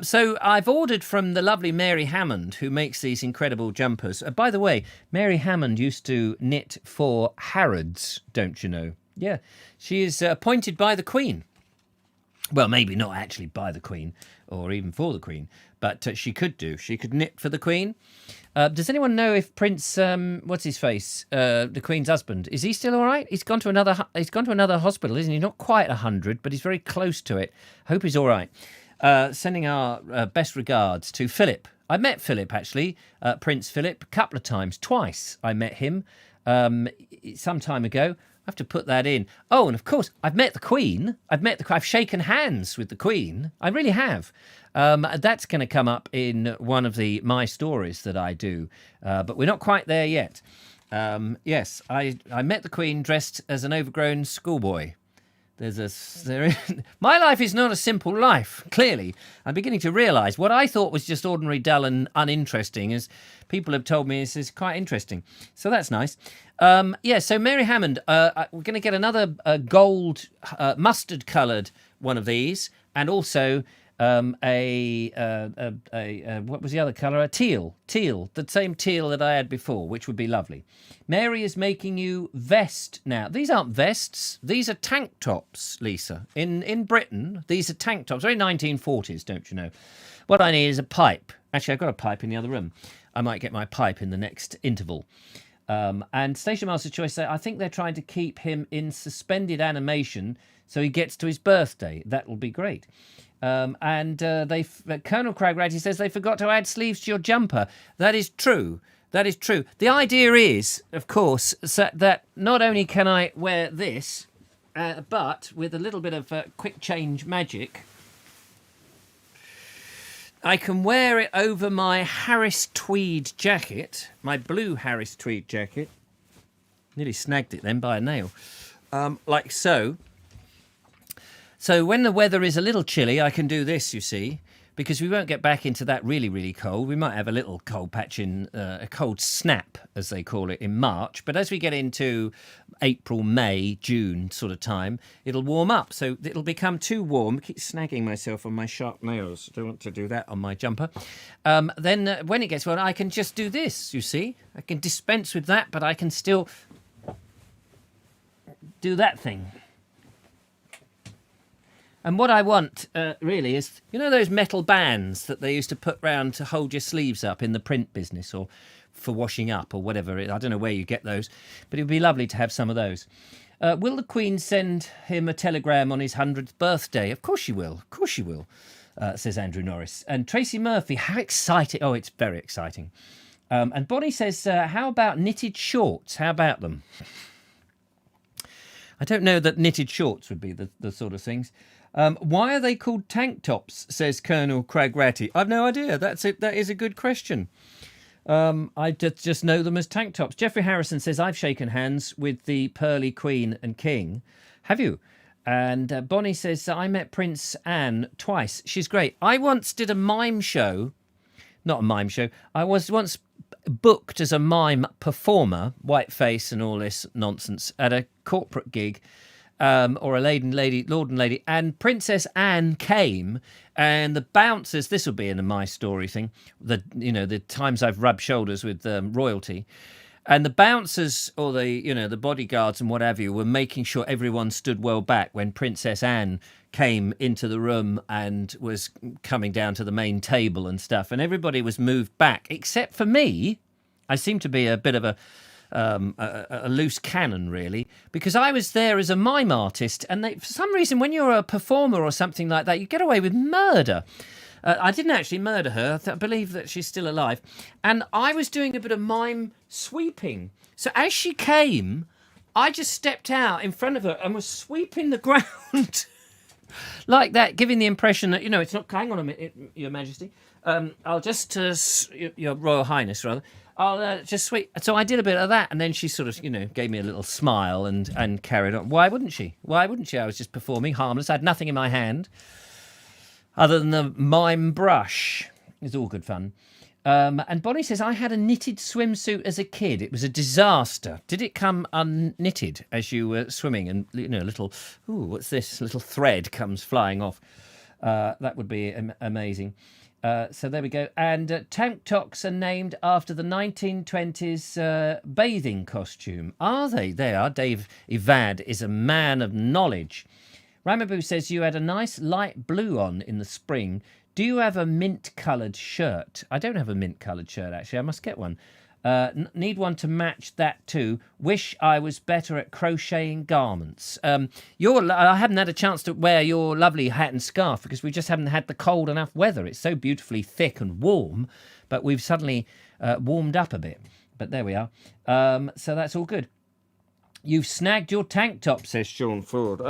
So I've ordered from the lovely Mary Hammond, who makes these incredible jumpers. By the way, Mary Hammond used to knit for Harrods, don't you know? Yeah. She is appointed by the Queen. Well, maybe not actually by the Queen or even for the Queen, but she could do. She could knit for the Queen. Does anyone know if Prince, what's his face, the Queen's husband, is he still all right? He's gone to another hospital, isn't he? Not quite 100, but he's very close to it. Hope he's all right. Sending our best regards to Philip. I met Philip, actually, Prince Philip, a couple of times, twice. I met him some time ago. I have to put that in. Oh, and of course, I've met the Queen. I've shaken hands with the Queen. I really have. That's going to come up in one of my stories that I do. But we're not quite there yet. Yes, I met the Queen dressed as an overgrown schoolboy. My life is not a simple life, clearly. I'm beginning to realise what I thought was just ordinary, dull and uninteresting, as people have told me is quite interesting. So that's nice. So Mary Hammond, we're going to get another gold, mustard-coloured one of these, and also what was the other colour? A teal, the same teal that I had before, which would be lovely. Mary is making you vest now. These aren't vests. These are tank tops, Lisa. In Britain, these are tank tops. Very 1940s, don't you know? What I need is a pipe. Actually, I've got a pipe in the other room. I might get my pipe in the next interval. And Station Master's Choice, I think they're trying to keep him in suspended animation so he gets to his birthday. That will be great. Colonel Cragratty says they forgot to add sleeves to your jumper. That is true. The idea is, of course, that not only can I wear this, but with a little bit of quick change magic, I can wear it over my Harris tweed jacket, my blue Harris tweed jacket. Nearly snagged it then by a nail. Like so. So when the weather is a little chilly, I can do this, you see, because we won't get back into that really, really cold. We might have a little cold patch in, a cold snap, as they call it, in March. But as we get into April, May, June sort of time, it'll warm up. So it'll become too warm. I keep snagging myself on my sharp nails. I don't want to do that on my jumper. Then when it gets warm, I can just do this, you see. I can dispense with that, but I can still do that thing. And what I want, really, is, you know those metal bands that they used to put round to hold your sleeves up in the print business or for washing up or whatever. I don't know where you get those, but it would be lovely to have some of those. Will the Queen send him a telegram on his 100th birthday? Of course she will. Of course she will, says Andrew Norris. And Tracy Murphy, how exciting. Oh, it's very exciting. And Bonnie says, how about knitted shorts? How about them? I don't know that knitted shorts would be the sort of things. Why are they called tank tops, says Colonel Cragratty. I've no idea. That's it. That is a good question. I just know them as tank tops. Jeffrey Harrison says, I've shaken hands with the pearly Queen and King. Have you? And Bonnie says, I met Prince Anne twice. She's great. I once did a mime show. Not a mime show. I was once booked as a mime performer, white face and all this nonsense, at a corporate gig. Or a lord and lady, and Princess Anne came, and the bouncers. This will be in a my story thing. The times I've rubbed shoulders with royalty, And the bouncers or the bodyguards and what have you were making sure everyone stood well back when Princess Anne came into the room and was coming down to the main table and stuff. And everybody was moved back, except for me. I seem to be a bit of a loose cannon, really, because I was there as a mime artist. And for some reason, when you're a performer or something like that, you get away with murder. I didn't actually murder her. I believe that she's still alive. And I was doing a bit of mime sweeping. So as she came, I just stepped out in front of her and was sweeping the ground like that, giving the impression that, it's not... Hang on a minute, Your Majesty. I'll just... Your Royal Highness, rather. I'll just sweep. So I did a bit of that, and then she sort of, gave me a little smile and carried on. Why wouldn't she? Why wouldn't she? I was just performing, harmless. I had nothing in my hand other than the mime brush. It was all good fun. And Bonnie says, I had a knitted swimsuit as a kid. It was a disaster. Did it come unknitted as you were swimming? And, little, what's this? Little thread comes flying off. That would be amazing. So there we go. And tank tops are named after the 1920s bathing costume. Are they? They are. Dave Ivad is a man of knowledge. Ramaboo says you had a nice light blue on in the spring. Do you have a mint-coloured shirt? I don't have a mint-coloured shirt, actually. I must get one. Need one to match that too. Wish I was better at crocheting garments. I haven't had a chance to wear your lovely hat and scarf because we just haven't had the cold enough weather. It's so beautifully thick and warm, but we've suddenly warmed up a bit. But there we are. So that's all good. You've snagged your tank top, says Sean Ford.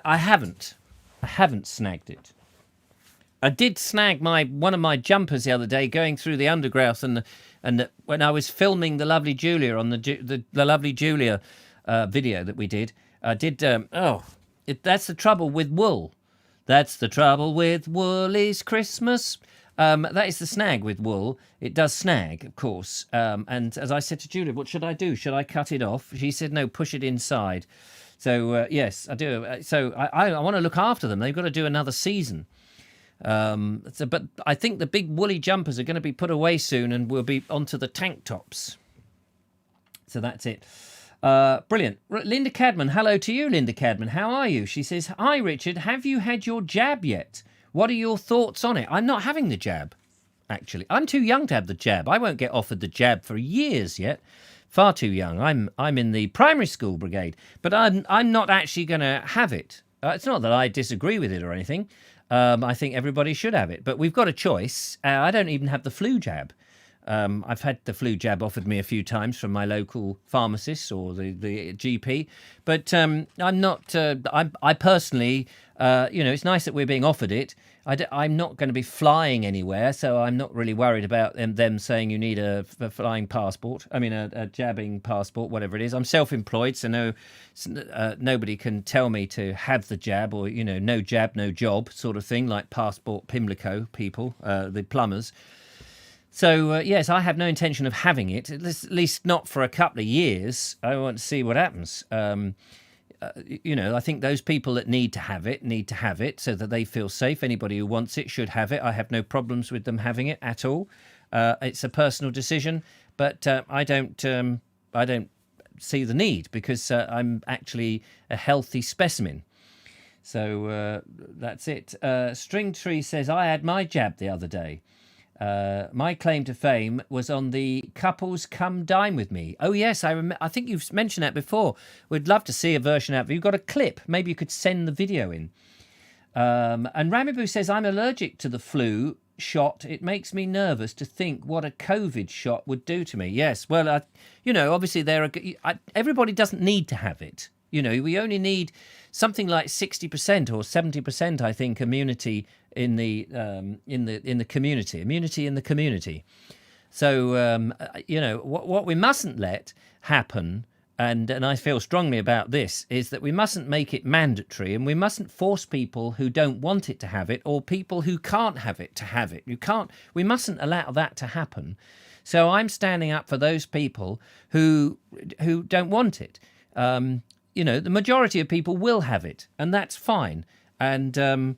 I haven't snagged it. I did snag one of my jumpers the other day going through the undergrowth, and when I was filming the lovely Julia on the lovely Julia video that we did, I did. That's the trouble with wool. That's the trouble with Woolies Christmas. That is the snag with wool. It does snag, of course. And as I said to Julia, what should I do? Should I cut it off? She said, no, push it inside. So, yes, I do. So I want to look after them. They've got to do another season. But I think the big woolly jumpers are going to be put away soon and we'll be onto the tank tops. So that's it. Brilliant. Linda Cadman, hello to you, Linda Cadman. How are you? She says, hi, Richard. Have you had your jab yet? What are your thoughts on it? I'm not having the jab, actually. I'm too young to have the jab. I won't get offered the jab for years yet. Far too young. I'm in the primary school brigade, but I'm not actually going to have it. It's not that I disagree with it or anything. I think everybody should have it, but we've got a choice. I don't even have the flu jab. I've had the flu jab offered me a few times from my local pharmacist or the GP, but I'm not. I personally, it's nice that we're being offered it. I'm not going to be flying anywhere, so I'm not really worried about them saying you need a flying passport. I mean, a jabbing passport, whatever it is. I'm self-employed, so nobody can tell me to have the jab or, no jab, no job sort of thing, like Passport Pimlico people, the plumbers. So, yes, I have no intention of having it, at least not for a couple of years. I want to see what happens. I think those people that need to have it so that they feel safe. Anybody who wants it should have it. I have no problems with them having it at all. It's a personal decision, but I don't see the need because I'm actually a healthy specimen. So that's it. String Tree says, I had my jab the other day. My claim to fame was on the Couples Come Dine With Me. Oh, yes, I think you've mentioned that before. We'd love to see a version of it. You've got a clip. Maybe you could send the video in. And Ramaboo says, I'm allergic to the flu shot. It makes me nervous to think what a COVID shot would do to me. Yes, well, obviously everybody doesn't need to have it. We only need something like 60% or 70%, I think, immunity in the community. Immunity in the community. So what we mustn't let happen, and I feel strongly about this, is that we mustn't make it mandatory, and we mustn't force people who don't want it to have it, or people who can't have it to have it. We mustn't allow that to happen. So I'm standing up for those people who don't want it. The majority of people will have it, and that's fine. And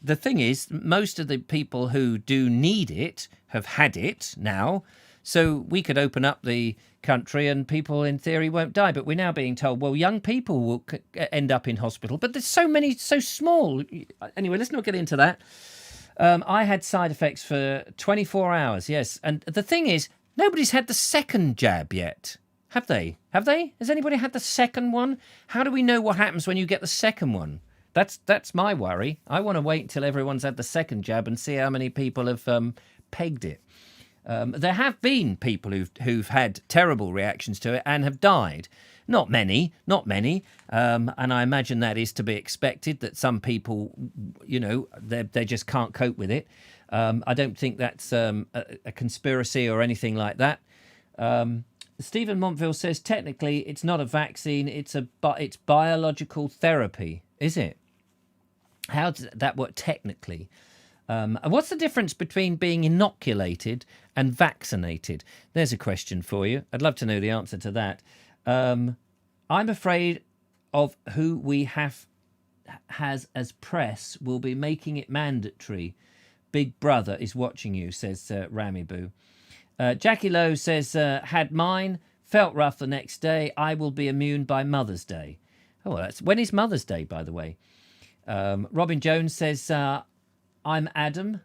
the thing is, most of the people who do need it have had it now. So we could open up the country and people in theory won't die. But we're now being told, well, young people will end up in hospital. But there's so many, so small. Anyway, let's not get into that. I had side effects for 24 hours, yes. And the thing is, nobody's had the second jab yet. Have they? Have they? Has anybody had the second one? How do we know what happens when you get the second one? That's my worry. I want to wait until everyone's had the second jab and see how many people have pegged it. There have been people who've had terrible reactions to it and have died. Not many. And I imagine that is to be expected, that some people, they just can't cope with it. I don't think that's a conspiracy or anything like that. Stephen Montville says, technically, it's not a vaccine, it's biological therapy. Is it? How does that work technically? What's the difference between being inoculated and vaccinated? There's a question for you. I'd love to know the answer to that. I'm afraid of who we has as press will be making it mandatory. Big Brother is watching you, says Rami Boo. Jackie Lowe says, had mine, felt rough the next day. I will be immune by Mother's Day. Oh, well, when is Mother's Day, by the way? Robin Jones says, I'm Adam,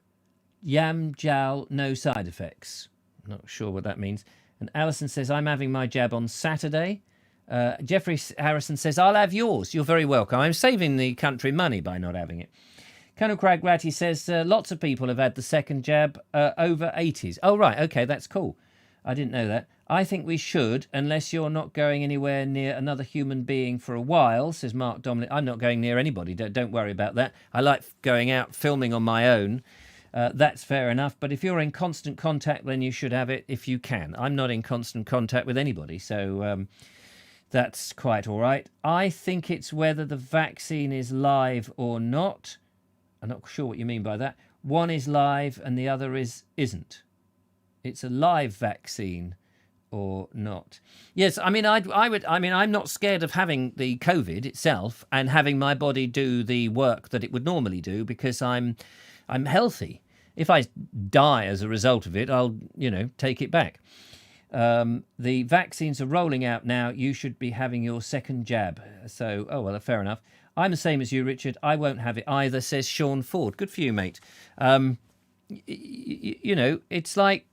yam, jowl, no side effects. Not sure what that means. And Alison says, I'm having my jab on Saturday. Jeffrey Harrison says, I'll have yours. You're very welcome. I'm saving the country money by not having it. Colonel Craig Ratty says, lots of people have had the second jab over 80s. Oh, right. OK, that's cool. I didn't know that. I think we should, unless you're not going anywhere near another human being for a while, says Mark Dominic. I'm not going near anybody. Don't worry about that. I like going out filming on my own. That's fair enough. But if you're in constant contact, then you should have it if you can. I'm not in constant contact with anybody, so that's quite all right. I think it's whether the vaccine is live or not. I'm not sure what you mean by that. One is live and the other isn't. It's a live vaccine or not. Yes, I mean, I'm not scared of having the COVID itself and having my body do the work that it would normally do because I'm healthy. If I die as a result of it, I'll, take it back. The vaccines are rolling out now. You should be having your second jab. So, oh, well, fair enough. I'm the same as you, Richard. I won't have it either, says Sean Ford. Good for you, mate. It's like,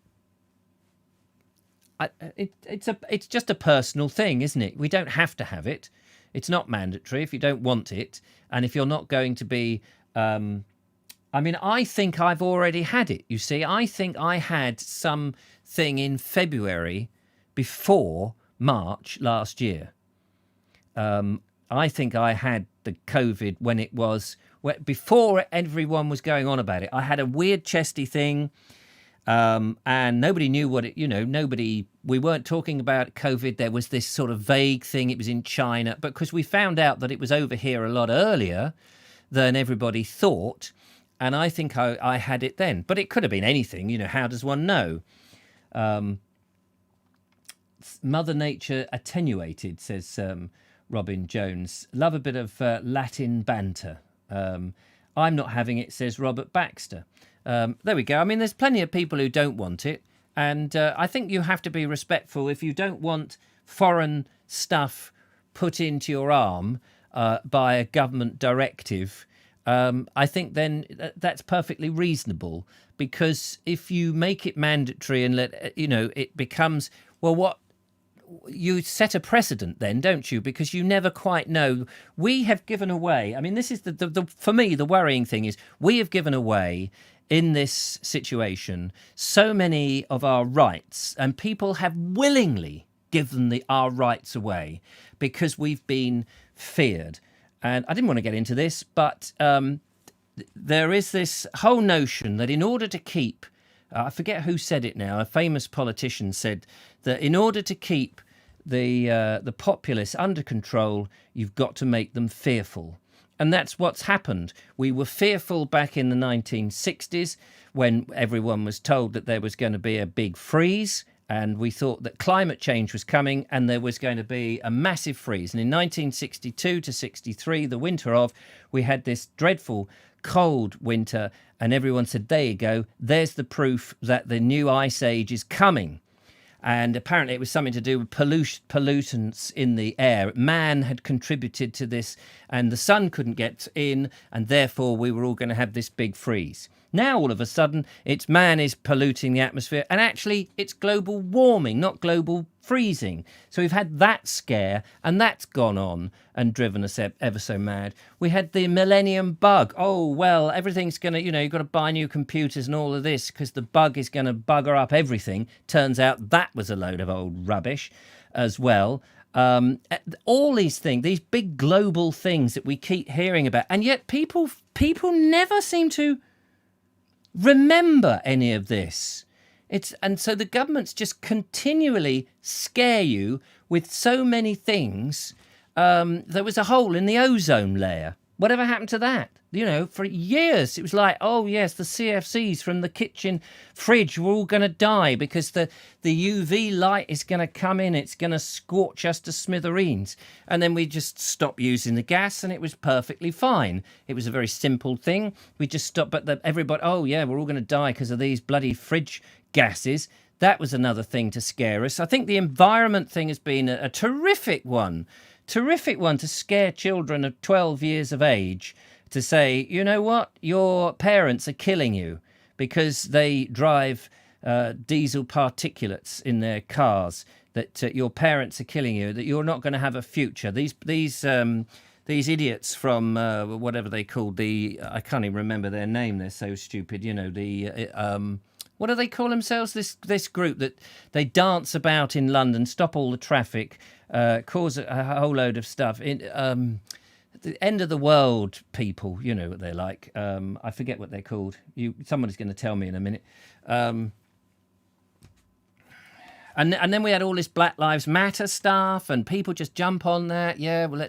it's just a personal thing, isn't it? We don't have to have it. It's not mandatory if you don't want it. And if you're not going to be... I think I've already had it, you see. I think I had something in February before March last year. I think I had the COVID when it was... before everyone was going on about it. I had a weird chesty thing... and nobody knew what it, we weren't talking about COVID. There was this sort of vague thing. It was in China, but because we found out that it was over here a lot earlier than everybody thought. And I think I had it then, but it could have been anything. How does one know? Mother Nature attenuated, says Robin Jones. Love a bit of Latin banter. I'm not having it, says Robert Baxter. There we go. I mean, there's plenty of people who don't want it. And I think you have to be respectful. If you don't want foreign stuff put into your arm by a government directive, I think then that's perfectly reasonable. Because if you make it mandatory and it becomes, well, what you set a precedent then, don't you? Because you never quite know. We have given away. I mean, this is the for me, the worrying thing is we have given away in this situation so many of our rights, and people have willingly given our rights away because we've been feared. And I didn't want to get into this, but there is this whole notion that in order to keep, I forget who said it now, a famous politician said that in order to keep the populace under control, you've got to make them fearful. And that's what's happened. We were fearful back in the 1960s when everyone was told that there was going to be a big freeze, and we thought that climate change was coming and there was going to be a massive freeze. And in 1962 to 63, the winter of, we had this dreadful cold winter, and everyone said, there you go, there's the proof that the new ice age is coming. And apparently it was something to do with pollutants in the air. Man had contributed to this, and the sun couldn't get in, and therefore we were all going to have this big freeze. Now, all of a sudden, it's man is polluting the atmosphere, and actually it's global warming, not global freezing. So we've had that scare, and that's gone on and driven us ever so mad. We had the millennium bug. Oh, well, everything's going to, you've got to buy new computers and all of this because the bug is going to bugger up everything. Turns out that was a load of old rubbish as well. All these things, these big global things that we keep hearing about, and yet people never seem to remember any of this. And so the governments just continually scare you with so many things. There was a hole in the ozone layer. Whatever happened to that? For years it was like, oh yes, the CFCs from the kitchen fridge were all going to die because the UV light is going to come in, it's going to scorch us to smithereens. And then we just stopped using the gas and it was perfectly fine. It was a very simple thing. We just stopped, but everybody, oh yeah, we're all going to die because of these bloody fridge gases. That was another thing to scare us. I think the environment thing has been a terrific one to scare children of 12 years of age, to say, you know what, your parents are killing you because they drive diesel particulates in their cars, that your parents are killing you, that you're not going to have a future. These idiots from whatever they called, I can't even remember their name, they're so stupid, what do they call themselves? This group that they dance about in London, stop all the traffic, cause a whole load of stuff. The end of the world people, you know what they're like. I forget what they're called. Somebody's going to tell me in a minute. And then we had all this Black Lives Matter stuff, and people just jump on that. Yeah, well,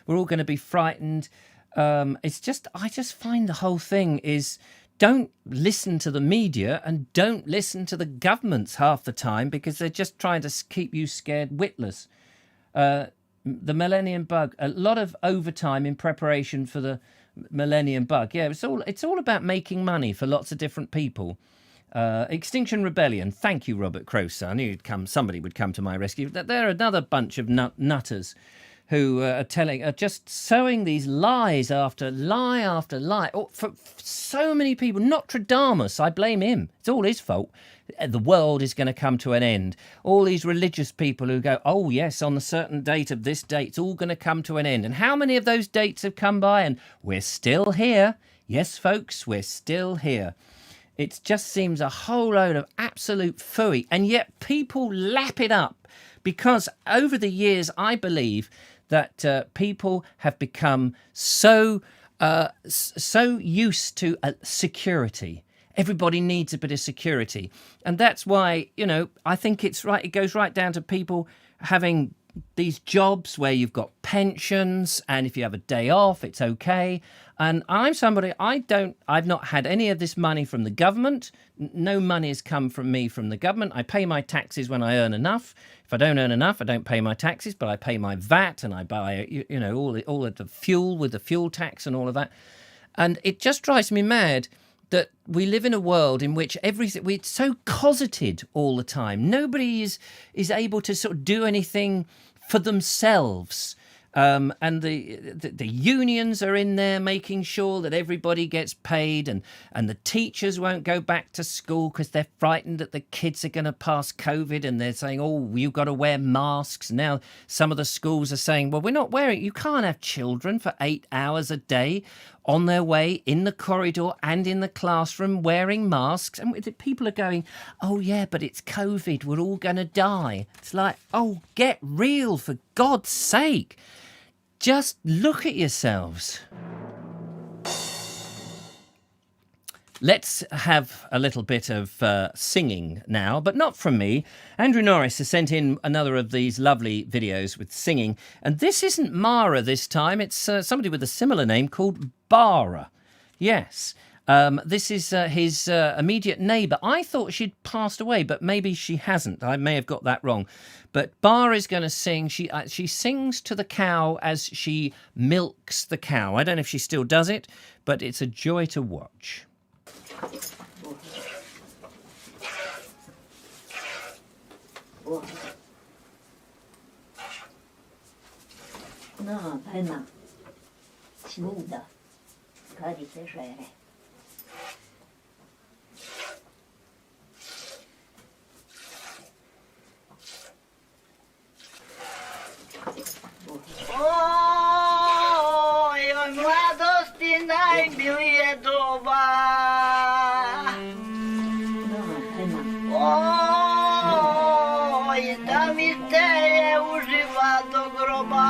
we're all going to be frightened. I just find the whole thing is, don't listen to the media and don't listen to the governments half the time, because they're just trying to keep you scared witless. The millennium bug, a lot of overtime in preparation for the millennium bug. Yeah, it's all about making money for lots of different people. Extinction Rebellion. Thank you, Robert Croser. I knew somebody would come to my rescue. They're another bunch of nutters who are just sowing these lies after lie after lie. For so many people. Nostradamus, I blame him. It's all his fault. The world is going to come to an end. All these religious people who go, oh yes, on the certain date of this date, it's all going to come to an end. And how many of those dates have come by? And we're still here. Yes, folks, we're still here. It just seems a whole load of absolute phooey. And yet people lap it up, because over the years, I believe that people have become so used to security. Everybody needs a bit of security. And that's why, I think it's right. It goes right down to people having these jobs where you've got pensions, and if you have a day off, it's okay. And I'm somebody, I've not had any of this money from the government. No money has come from me from the government. I pay my taxes when I earn enough. If I don't earn enough, I don't pay my taxes, but I pay my VAT, and I buy, all of the fuel with the fuel tax and all of that. And it just drives me mad that we live in a world in which we're so cosseted all the time. Nobody is able to sort of do anything for themselves. And the unions are in there making sure that everybody gets paid, and the teachers won't go back to school because they're frightened that the kids are going to pass COVID, and they're saying, oh, you've got to wear masks. Now some of the schools are saying, well, we're not wearing, you can't have children for 8 hours a day on their way in the corridor and in the classroom wearing masks. And people are going, oh yeah, but it's COVID, we're all going to die. It's like, oh, get real, for God's sake. Just look at yourselves. Let's have a little bit of singing now, but not from me. Andrew Norris has sent in another of these lovely videos with singing. And this isn't Mara this time. It's somebody with a similar name called Bara. Yes. This is his immediate neighbour. I thought she'd passed away, but maybe she hasn't. I may have got that wrong. But Bar is going to sing. She sings to the cow as she milks the cow. I don't know if she still does it, but it's a joy to watch. Oh. 나 배나 지는다. 가리 빼셔야 해. Ой, ой, mladosti najmilije doba. Oj, da mi te je uživa do groba.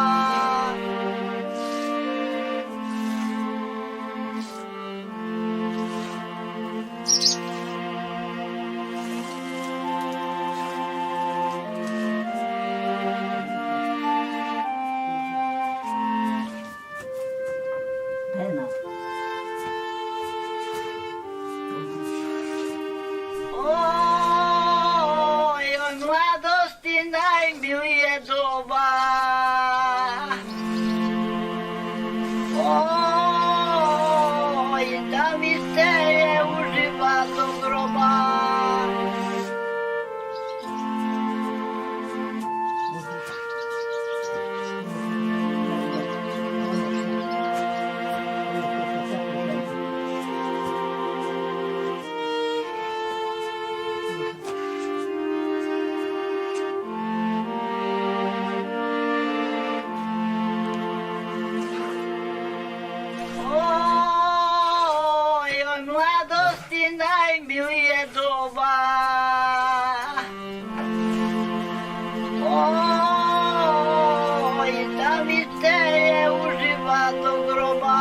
배나. Oj, oj, mladosti najmilije doba. Oj, da mi se je uživa do groba. Oj, oj, mladosti najmilije doba. Oj, da mi te je uživa do groba.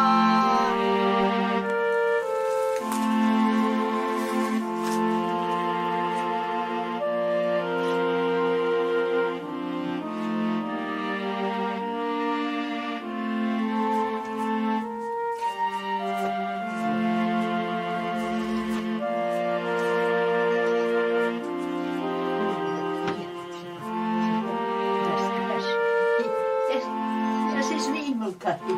Das ist eine Immelkarte.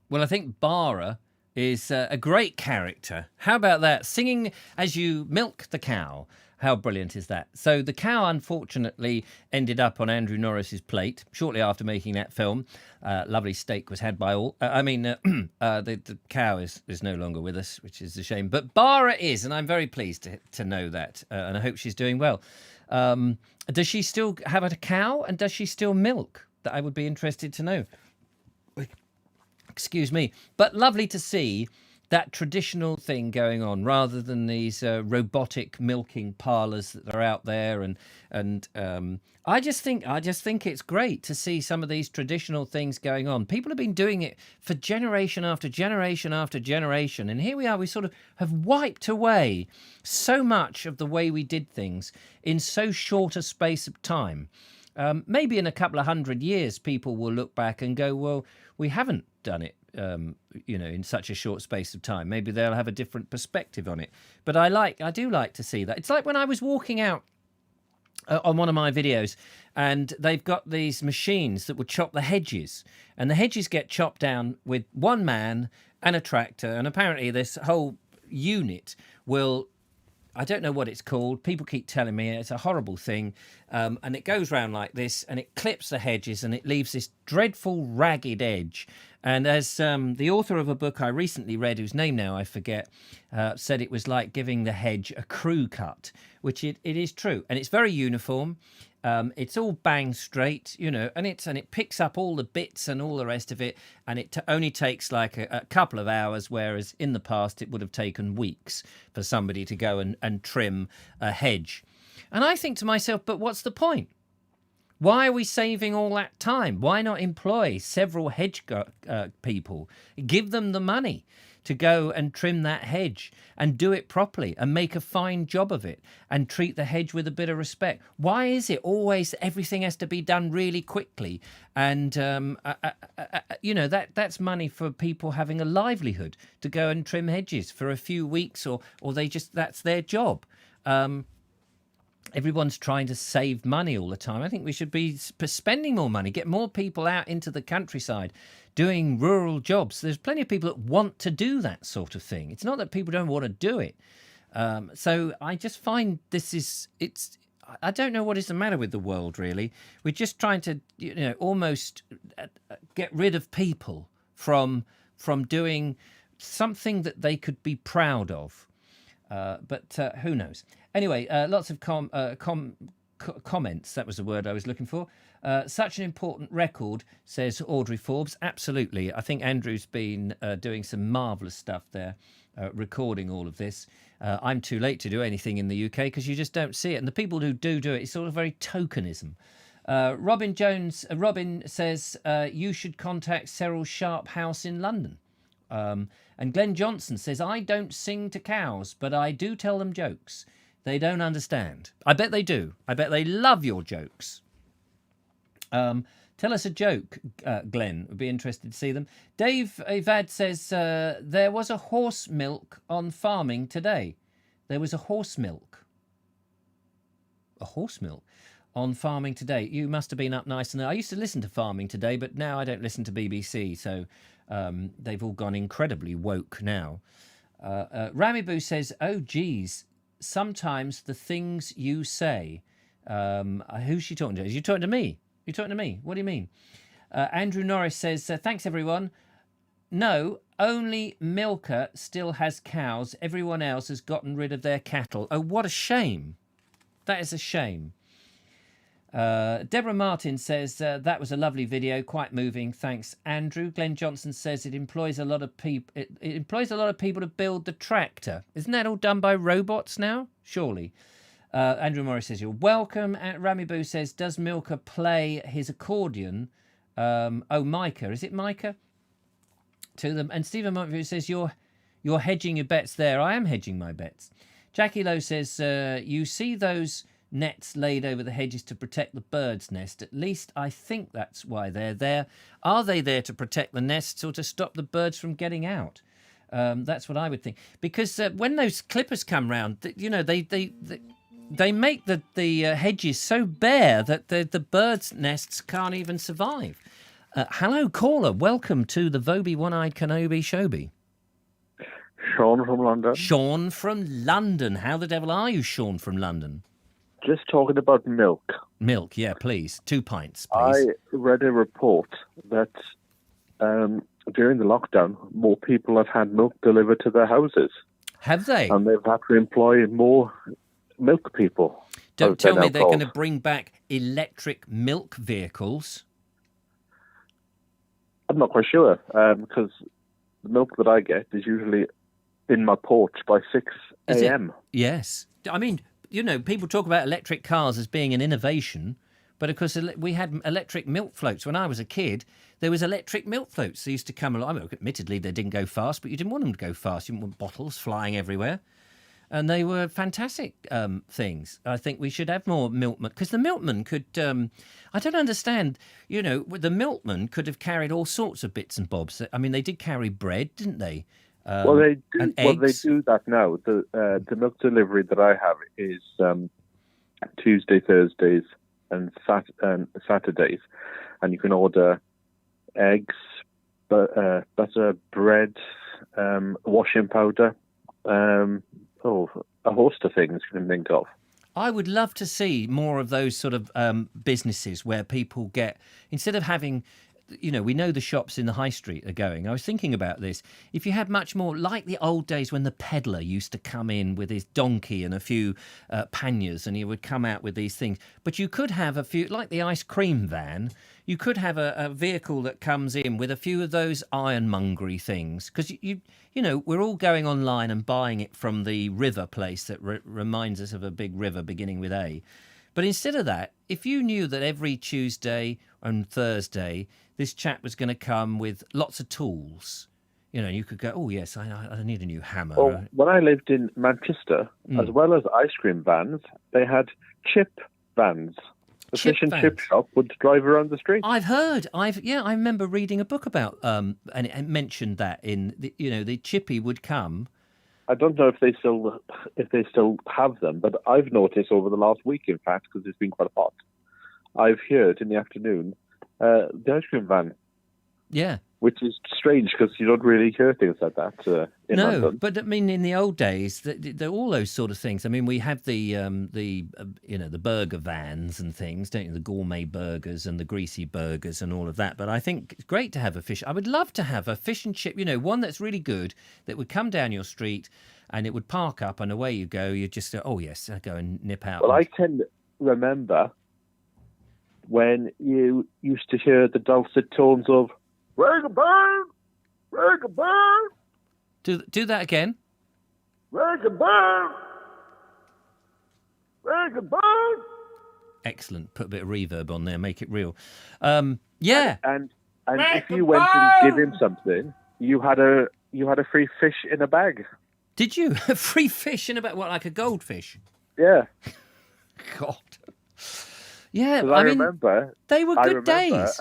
Well, I think Bara is a great character. How about that? Singing as you milk the cow. How brilliant is that? So the cow, unfortunately, ended up on Andrew Norris's plate shortly after making that film. Lovely steak was had by all. The cow is no longer with us, which is a shame. But Bara is, and I'm very pleased to know that. And I hope she's doing well. Does she still have a cow, and does she still milk? That I would be interested to know. Excuse me. But lovely to see that traditional thing going on rather than these robotic milking parlours that are out there. And I just think it's great to see some of these traditional things going on. People have been doing it for generation after generation after generation. And here we are, we sort of have wiped away so much of the way we did things in so short a space of time. Maybe in a couple of 100 years, people will look back and go, well, we haven't done it, in such a short space of time. Maybe they'll have a different perspective on it. But I do like to see that. It's like when I was walking out on one of my videos, and they've got these machines that would chop the hedges, and the hedges get chopped down with one man and a tractor, and apparently this whole unit will, I don't know what it's called. People keep telling me it's a horrible thing. And it goes round like this and it clips the hedges and it leaves this dreadful ragged edge. And as the author of a book I recently read, whose name now I forget, said it was like giving the hedge a crew cut, which it is true. And it's very uniform. It's all bang straight, and it picks up all the bits and all the rest of it, and it only takes like a couple of hours, whereas in the past it would have taken weeks for somebody to go and trim a hedge. And I think to myself, but what's the point? Why are we saving all that time? Why not employ several hedge people? Give them the money to go and trim that hedge and do it properly and make a fine job of it and treat the hedge with a bit of respect. Why is it always everything has to be done really quickly? And, that's money for people having a livelihood to go and trim hedges for a few weeks or that's their job. Everyone's trying to save money all the time. I think we should be spending more money, get more people out into the countryside doing rural jobs. There's plenty of people that want to do that sort of thing. It's not that people don't want to do it. So I just find I don't know what is the matter with the world, really. We're just trying to, almost get rid of people from doing something that they could be proud of. But who knows? Anyway, lots of comments. That was the word I was looking for. Such an important record, says Audrey Forbes. Absolutely. I think Andrew's been doing some marvellous stuff there, recording all of this. I'm too late to do anything in the UK because you just don't see it. And the people who do it, it's sort of very tokenism. Robin says, you should contact Cyril Sharp House in London. And Glenn Johnson says, I don't sing to cows, but I do tell them jokes. They don't understand. I bet they do. I bet they love your jokes. Tell us a joke, Glenn. Would be interested to see them. Dave Avad says, there was a horse milk on farming today. There was a horse milk. A horse milk on farming today. You must have been up nice and early. I used to listen to Farming Today, but now I don't listen to BBC, so they've all gone incredibly woke now. Ramiboo says, oh, geez, sometimes the things you say. Who's she talking to? Is she talking to me? You're talking to me? What do you mean? Andrew Norris says, thanks, everyone. No, only Milker still has cows. Everyone else has gotten rid of their cattle. Oh, what a shame. That is a shame. Deborah Martin says, that was a lovely video, quite moving. Thanks, Andrew. Glenn Johnson says it employs a lot of people. It employs a lot of people to build the tractor. Isn't that all done by robots now? Surely. Andrew Morris says, you're welcome. Ramiboo says, does Milker play his accordion? Micah. Is it Micah? To them. And Stephen Montview says, you're hedging your bets there. I am hedging my bets. Jackie Lowe says, you see those nets laid over the hedges to protect the bird's nest. At least I think that's why they're there. Are they there to protect the nests or to stop the birds from getting out? That's what I would think. Because when those clippers come round, they make the hedges so bare that the birds' nests can't even survive. Hello, caller. Welcome to the Vobie One-Eyed Kenobi Shobi. Sean from London. Sean from London. How the devil are you, Sean from London? Just talking about milk. Milk, yeah, please. 2 pints, please. I read a report that during the lockdown, more people have had milk delivered to their houses. Have they? And they've had to employ more milk people. Don't tell me they're going to bring back electric milk vehicles. I'm not quite sure, because the milk that I get is usually in my porch by 6 a.m. Yes. I mean, people talk about electric cars as being an innovation, but of course we had electric milk floats. When I was a kid, there was electric milk floats. They used to come along. I mean, admittedly, they didn't go fast, but you didn't want them to go fast. You didn't want bottles flying everywhere. And they were fantastic things. I think we should have more milkmen, because the milkman could, I don't understand, the milkman could have carried all sorts of bits and bobs. I mean, they did carry bread, didn't they? They do that now. The milk delivery that I have is Tuesday, Thursdays, and Saturdays, and you can order eggs, butter, bread, washing powder, a host of things you can think of. I would love to see more of those sort of businesses where people get, instead of having, we know the shops in the high street are going. I was thinking about this. If you had much more, like the old days when the peddler used to come in with his donkey and a few panniers, and he would come out with these things. But you could have a few, like the ice cream van, you could have a vehicle that comes in with a few of those ironmongery things. Because, we're all going online and buying it from the river place that reminds us of a big river beginning with A. But instead of that, if you knew that every Tuesday and Thursday this chap was going to come with lots of tools, you could go, oh, yes, I need a new hammer. Well, when I lived in Manchester, as well as ice cream vans, they had chip vans. The Chip fish and vans? chip shop would drive around the street. I've heard. I remember reading a book about, and it mentioned that in the chippy would come. I don't know if they still have them, but I've noticed over the last week, in fact, because it's been quite hot, I've heard in the afternoon the ice cream van. Yeah. Which is strange because you don't really hear things like that in No, London. but I mean, in the old days, there are all those sort of things. I mean, we have the burger vans and things, don't you? The gourmet burgers and the greasy burgers and all of that. But I think it's great to have a fish. I would love to have a fish and chip, one that's really good that would come down your street and it would park up and away you go. You just go, oh yes, I go and nip out. Well, I can remember when you used to hear the dulcet tones of "Ring a bell, ring a bell." Do that again. Ring a bell, ring a bell. Excellent. Put a bit of reverb on there, make it real. Yeah. And if you went and give him something, you had a free fish in a bag. Did you? A free fish in about what, like a goldfish? Yeah. God. Yeah, I mean, remember they were good days.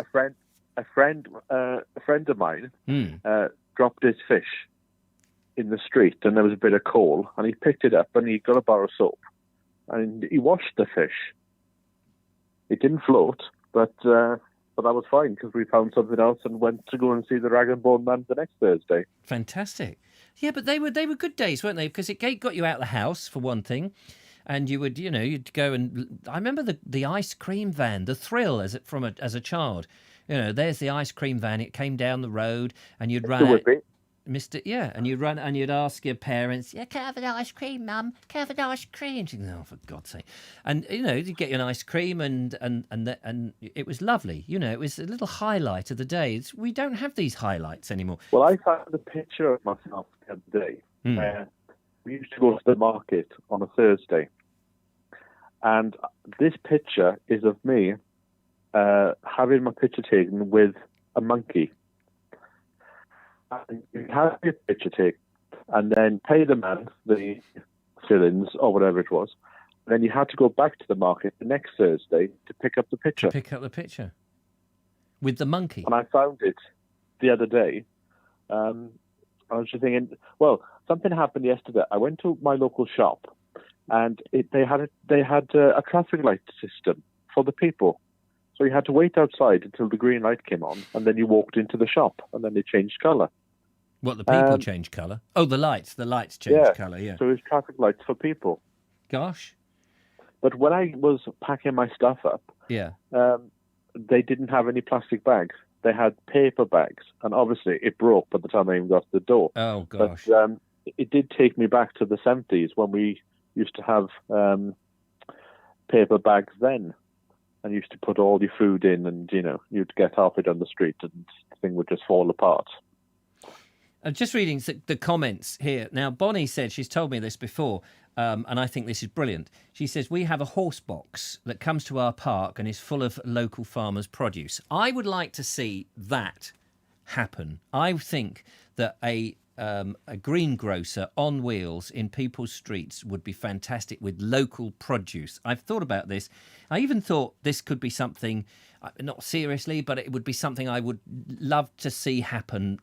A friend of mine dropped his fish in the street, and there was a bit of coal, and he picked it up and he got a bar of soap, and he washed the fish. It didn't float, but that was fine because we found something else and went to go and see the Rag and Bone Man the next Thursday. Fantastic. Yeah, but they were good days, weren't they? Because it got you out of the house for one thing. And you would, you'd go and I remember the ice cream van, the thrill as a child. There's the ice cream van. It came down the road, and you'd run out, and you'd run and you'd ask your parents, "Yeah, can I have an ice cream, Mum? Can I have an ice cream?" She'd go, "Oh, for God's sake!" And you'd get you an ice cream, and it was lovely. It was a little highlight of the day. We don't have these highlights anymore. Well, I found a picture of myself the other day. Where we used to go to the market on a Thursday. And this picture is of me having my picture taken with a monkey. And you have your picture taken and then pay the man the shillings or whatever it was. And then you had to go back to the market the next Thursday to pick up the picture. With the monkey. And I found it the other day. I was just thinking, well, something happened yesterday. I went to my local shop. And they had a traffic light system for the people. So you had to wait outside until the green light came on, and then you walked into the shop, and then they changed colour. What, the people changed colour? Oh, the lights changed colour, yeah. So it was traffic lights for people. Gosh. But when I was packing my stuff up, they didn't have any plastic bags. They had paper bags, and obviously it broke by the time I even got to the door. Oh, gosh. But it did take me back to the 70s when we used to have paper bags then, and used to put all your food in, and you'd get halfway down the street and the thing would just fall apart. I'm just reading the comments here. Now, Bonnie said, she's told me this before, and I think this is brilliant. She says, we have a horse box that comes to our park and is full of local farmers' produce. I would like to see that happen. I think that a greengrocer on wheels in people's streets would be fantastic with local produce. I've thought about this. I even thought this could be something, not seriously, but it would be something I would love to see happen.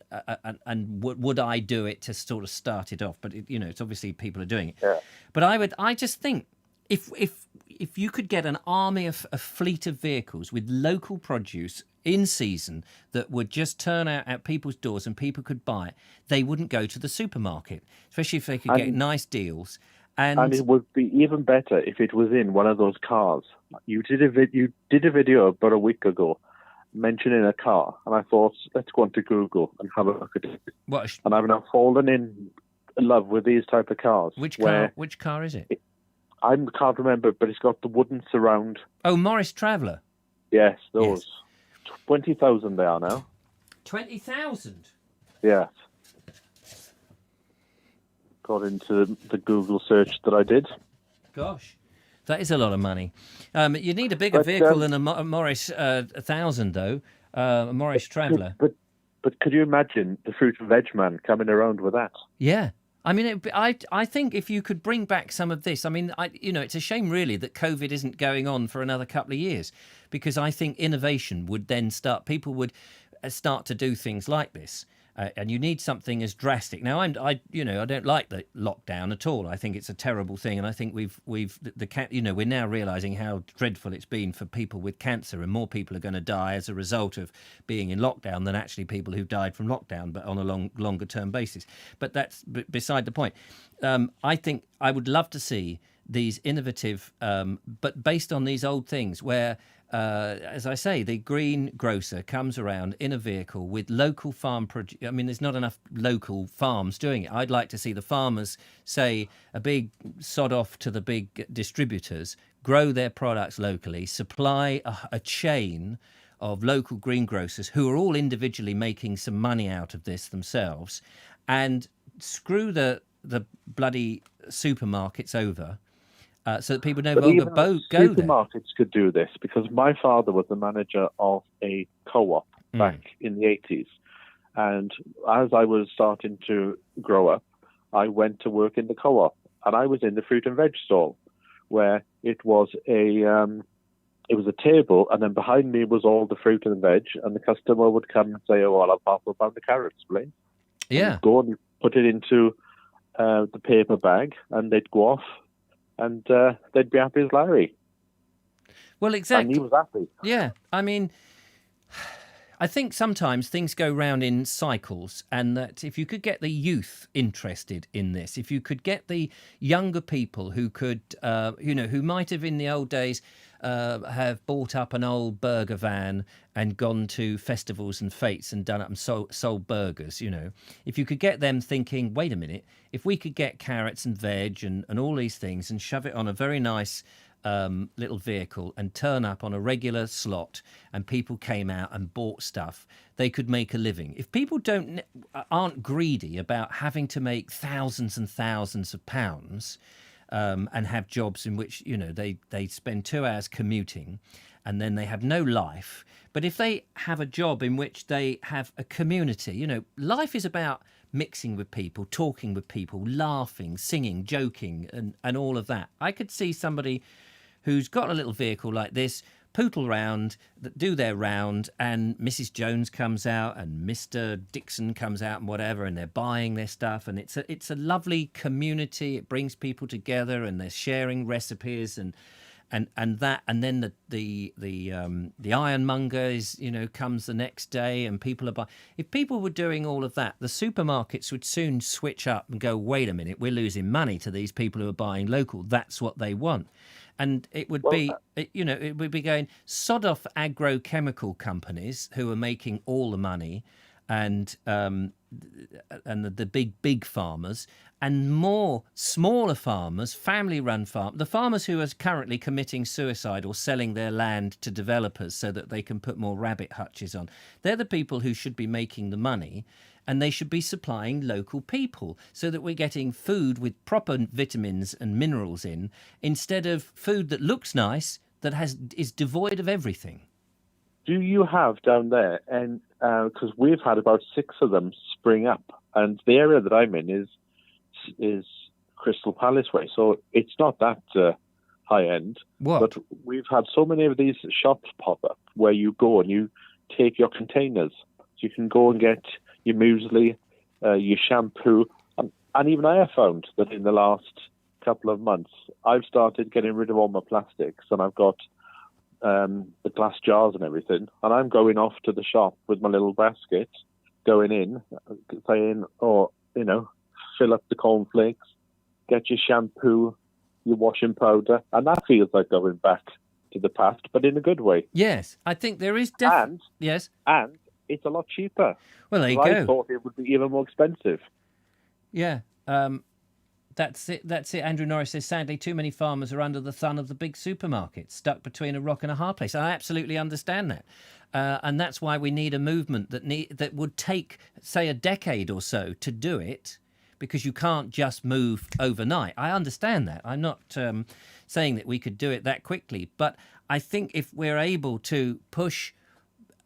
And would I do it to sort of start it off? But it's obviously people are doing it. Yeah. But I just think if you could get an army of a fleet of vehicles with local produce in season that would just turn out at people's doors and people could buy it, they wouldn't go to the supermarket, especially if they could get nice deals. And it would be even better if it was in one of those cars. You did a video about a week ago mentioning a car, and I thought, let's go onto Google and have a look at it. And I've now fallen in love with these type of cars. Which car is it? I can't remember, but it's got the wooden surround. Oh, Morris Traveller. Yes, those. Yes. 20,000 they are now. 20,000? Yes. According to the Google search that I did. Gosh. That is a lot of money. You need a bigger vehicle than a Morris 1000, though. A Morris Traveller. But could you imagine the fruit and veg man coming around with that? Yeah. I mean, I think if you could bring back some of this, I mean, it's a shame really that COVID isn't going on for another couple of years, because I think innovation would then start. People would start to do things like this. And you need something as drastic. Now, I don't like the lockdown at all. I think it's a terrible thing, and I think we're now realising how dreadful it's been for people with cancer, and more people are going to die as a result of being in lockdown than actually people who died from lockdown, but on a longer term basis. But that's beside the point. I think I would love to see these innovative, but based on these old things where. As I say, the greengrocer comes around in a vehicle with local farm produce. I mean, there's not enough local farms doing it. I'd like to see the farmers, say, a big sod off to the big distributors, grow their products locally, supply a chain of local greengrocers who are all individually making some money out of this themselves, and screw the bloody supermarkets over. So that people no longer go there. Supermarkets could do this, because my father was the manager of a co-op back in the 80s. And as I was starting to grow up, I went to work in the co-op, and I was in the fruit and veg stall, where it was a table, and then behind me was all the fruit and veg, and the customer would come and say, "Oh, well, I'll pass up the carrots, please." Yeah. And go and put it into the paper bag, and they'd go off. And they'd be happy as Larry. Well, exactly. And he was happy. Yeah. I mean, I think sometimes things go round in cycles, and that if you could get the youth interested in this, if you could get the younger people who could, who might have in the old days have bought up an old burger van and gone to festivals and fetes and done up and sold burgers, if you could get them thinking, wait a minute, if we could get carrots and veg and all these things and shove it on a very nice little vehicle and turn up on a regular slot, and people came out and bought stuff, they could make a living. If people aren't greedy about having to make thousands and thousands of pounds and have jobs in which they spend 2 hours commuting and then they have no life, but if they have a job in which they have a community, life is about mixing with people, talking with people, laughing, singing, joking, and all of that. I could see somebody who's got a little vehicle like this, pootle round, do their round, and Mrs. Jones comes out and Mr. Dixon comes out and whatever, and they're buying their stuff, and it's a lovely community. It brings people together, and they're sharing recipes and that, and then the ironmonger is comes the next day, and people are buying. If people were doing all of that, the supermarkets would soon switch up and go, wait a minute, we're losing money to these people who are buying local. That's what they want. And it would it would be going, sod off agrochemical companies who are making all the money, and the big farmers, and more smaller farmers, family-run farmers, the farmers who are currently committing suicide or selling their land to developers so that they can put more rabbit hutches on. They're the people who should be making the money, and they should be supplying local people so that we're getting food with proper vitamins and minerals in, instead of food that looks nice that is devoid of everything. Do you have down there, and because we've had about 6 of them spring up, and the area that I'm in is Crystal Palace way, so it's not that high end. What? But we've had so many of these shops pop up where you go and you take your containers, so you can go and get your muesli, your shampoo, and even I have found that in the last couple of months I've started getting rid of all my plastics, and I've got the glass jars and everything, and I'm going off to the shop with my little basket, going in, saying, fill up the cornflakes, get your shampoo, your washing powder, and that feels like going back to the past, but in a good way. Yes, I think there is definitely. Yes. And it's a lot cheaper. Well, there you go. I thought it would be even more expensive. Yeah. That's it. Andrew Norris says, sadly, too many farmers are under the thumb of the big supermarkets, stuck between a rock and a hard place. I absolutely understand that. And that's why we need a movement that would take, say, a decade or so to do it, because you can't just move overnight. I understand that. I'm not saying that we could do it that quickly, but I think if we're able to push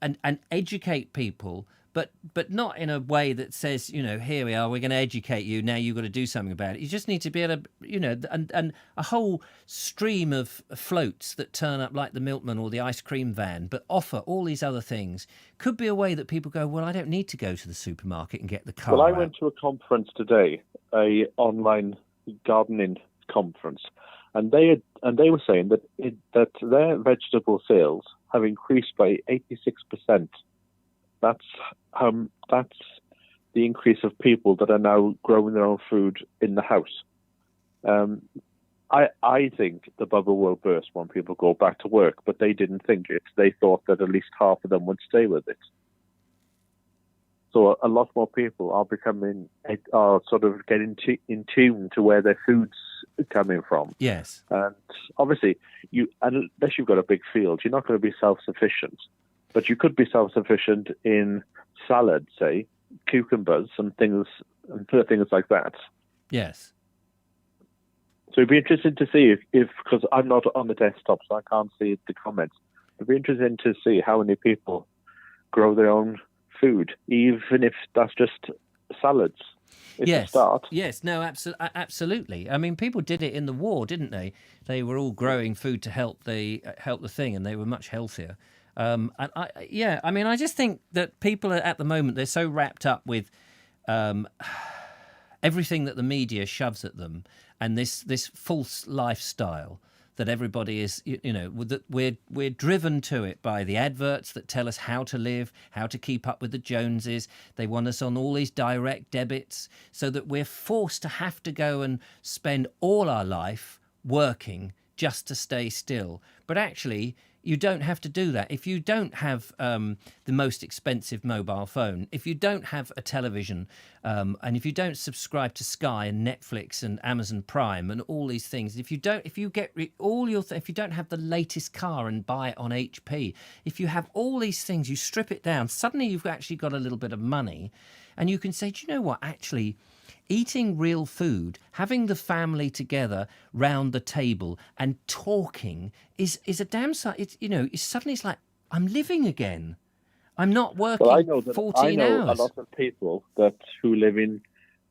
and educate people, but not in a way that says, here we are, we're going to educate you, now you've got to do something about it. You just need to be able to, and a whole stream of floats that turn up like the milkman or the ice cream van, but offer all these other things, could be a way that people go, well, I don't need to go to the supermarket and get the car Well, I out. went to a conference today, a online gardening conference, and they were saying that that their vegetable sales have increased by 86%. That's the increase of people that are now growing their own food in the house. I think the bubble will burst when people go back to work, but they didn't think it. They thought that at least half of them would stay with it. So a lot more people are sort of getting in tune to where their food's coming from. Yes. And obviously, unless you've got a big field, you're not going to be self-sufficient. But you could be self-sufficient in salad, say, cucumbers and things like that. Yes. So it'd be interesting to see if because I'm not on the desktop, so I can't see the comments. It'd be interesting to see how many people grow their own food, even if that's just salads. It's a start. Yes, no, absolutely. I mean, people did it in the war, didn't they? They were all growing food to help the thing, and they were much healthier. And I just think that people are, at the moment, they're so wrapped up with everything that the media shoves at them, and this false lifestyle that everybody is, that we're driven to it by the adverts that tell us how to live, how to keep up with the Joneses. They want us on all these direct debits so that we're forced to have to go and spend all our life working just to stay still. But actually, you don't have to do that. If you don't have the most expensive mobile phone, if you don't have a television, and if you don't subscribe to Sky and Netflix and Amazon Prime and all these things, if you don't have the latest car and buy it on HP, if you have all these things, you strip it down, suddenly you've actually got a little bit of money, and you can say, do you know what, actually, eating real food, having the family together round the table and talking is a damn sight. It's like I'm living again. I'm not working 14 hours. I know a lot of people who live in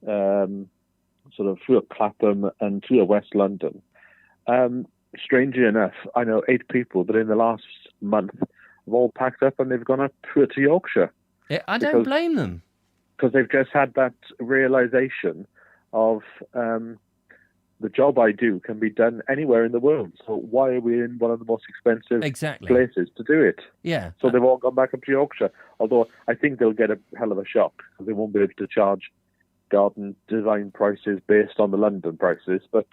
sort of through Clapham and through West London. Strangely enough, I know 8 people that in the last month have all packed up and they've gone up to Yorkshire. Yeah, I don't blame them. Because they've just had that realization of the job I do can be done anywhere in the world. So why are we in one of the most expensive places to do it? Yeah. So they've all gone back up to Yorkshire. Although I think they'll get a hell of a shock because they won't be able to charge garden design prices based on the London prices. But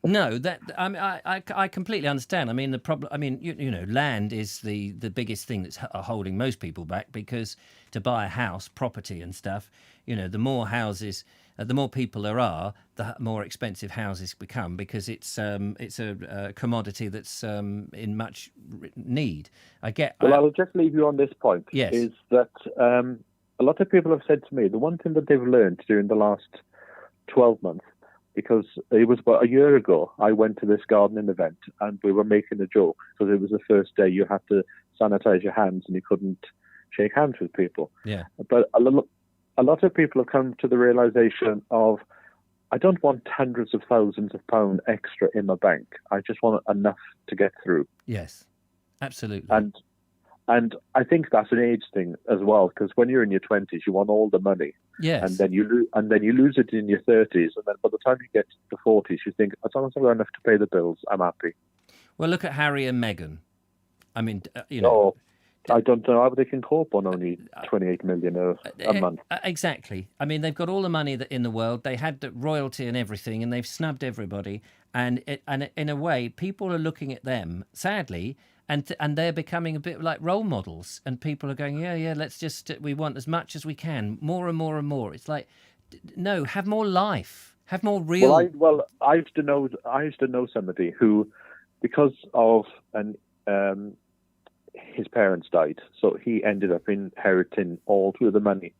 no, I completely understand. I mean, the problem. I mean, land is the biggest thing that's holding most people back, because to buy a house, property and stuff, the more houses, the more people there are, the more expensive houses become, because it's a commodity that's in much need. I'll just leave you on this point. Yes. Is that a lot of people have said to me the one thing that they've learned during the last 12 months. Because it was about a year ago, I went to this gardening event and we were making a joke because it was the first day you had to sanitize your hands and you couldn't shake hands with people. Yeah. But a lot of people have come to the realization of, I don't want hundreds of thousands of pounds extra in my bank. I just want enough to get through. Yes, absolutely. And I think that's an age thing as well, because when you're in your 20s, you want all the money. Yes. And then you lose it in your 30s, and then by the time you get to the 40s, you think, as long as I've got enough to pay the bills, I'm happy. Well, look at Harry and Meghan. I mean, I don't know how they can cope on only 28 million a month. Exactly. I mean, they've got all the money in the world. They had the royalty and everything, and they've snubbed everybody. And in a way, people are looking at them, sadly, and they're becoming a bit like role models. And people are going, yeah, let's just, we want as much as we can, more and more and more. It's like, no, have more life, have more real. I used to know somebody who, because of his parents died, so he ended up inheriting all through the money,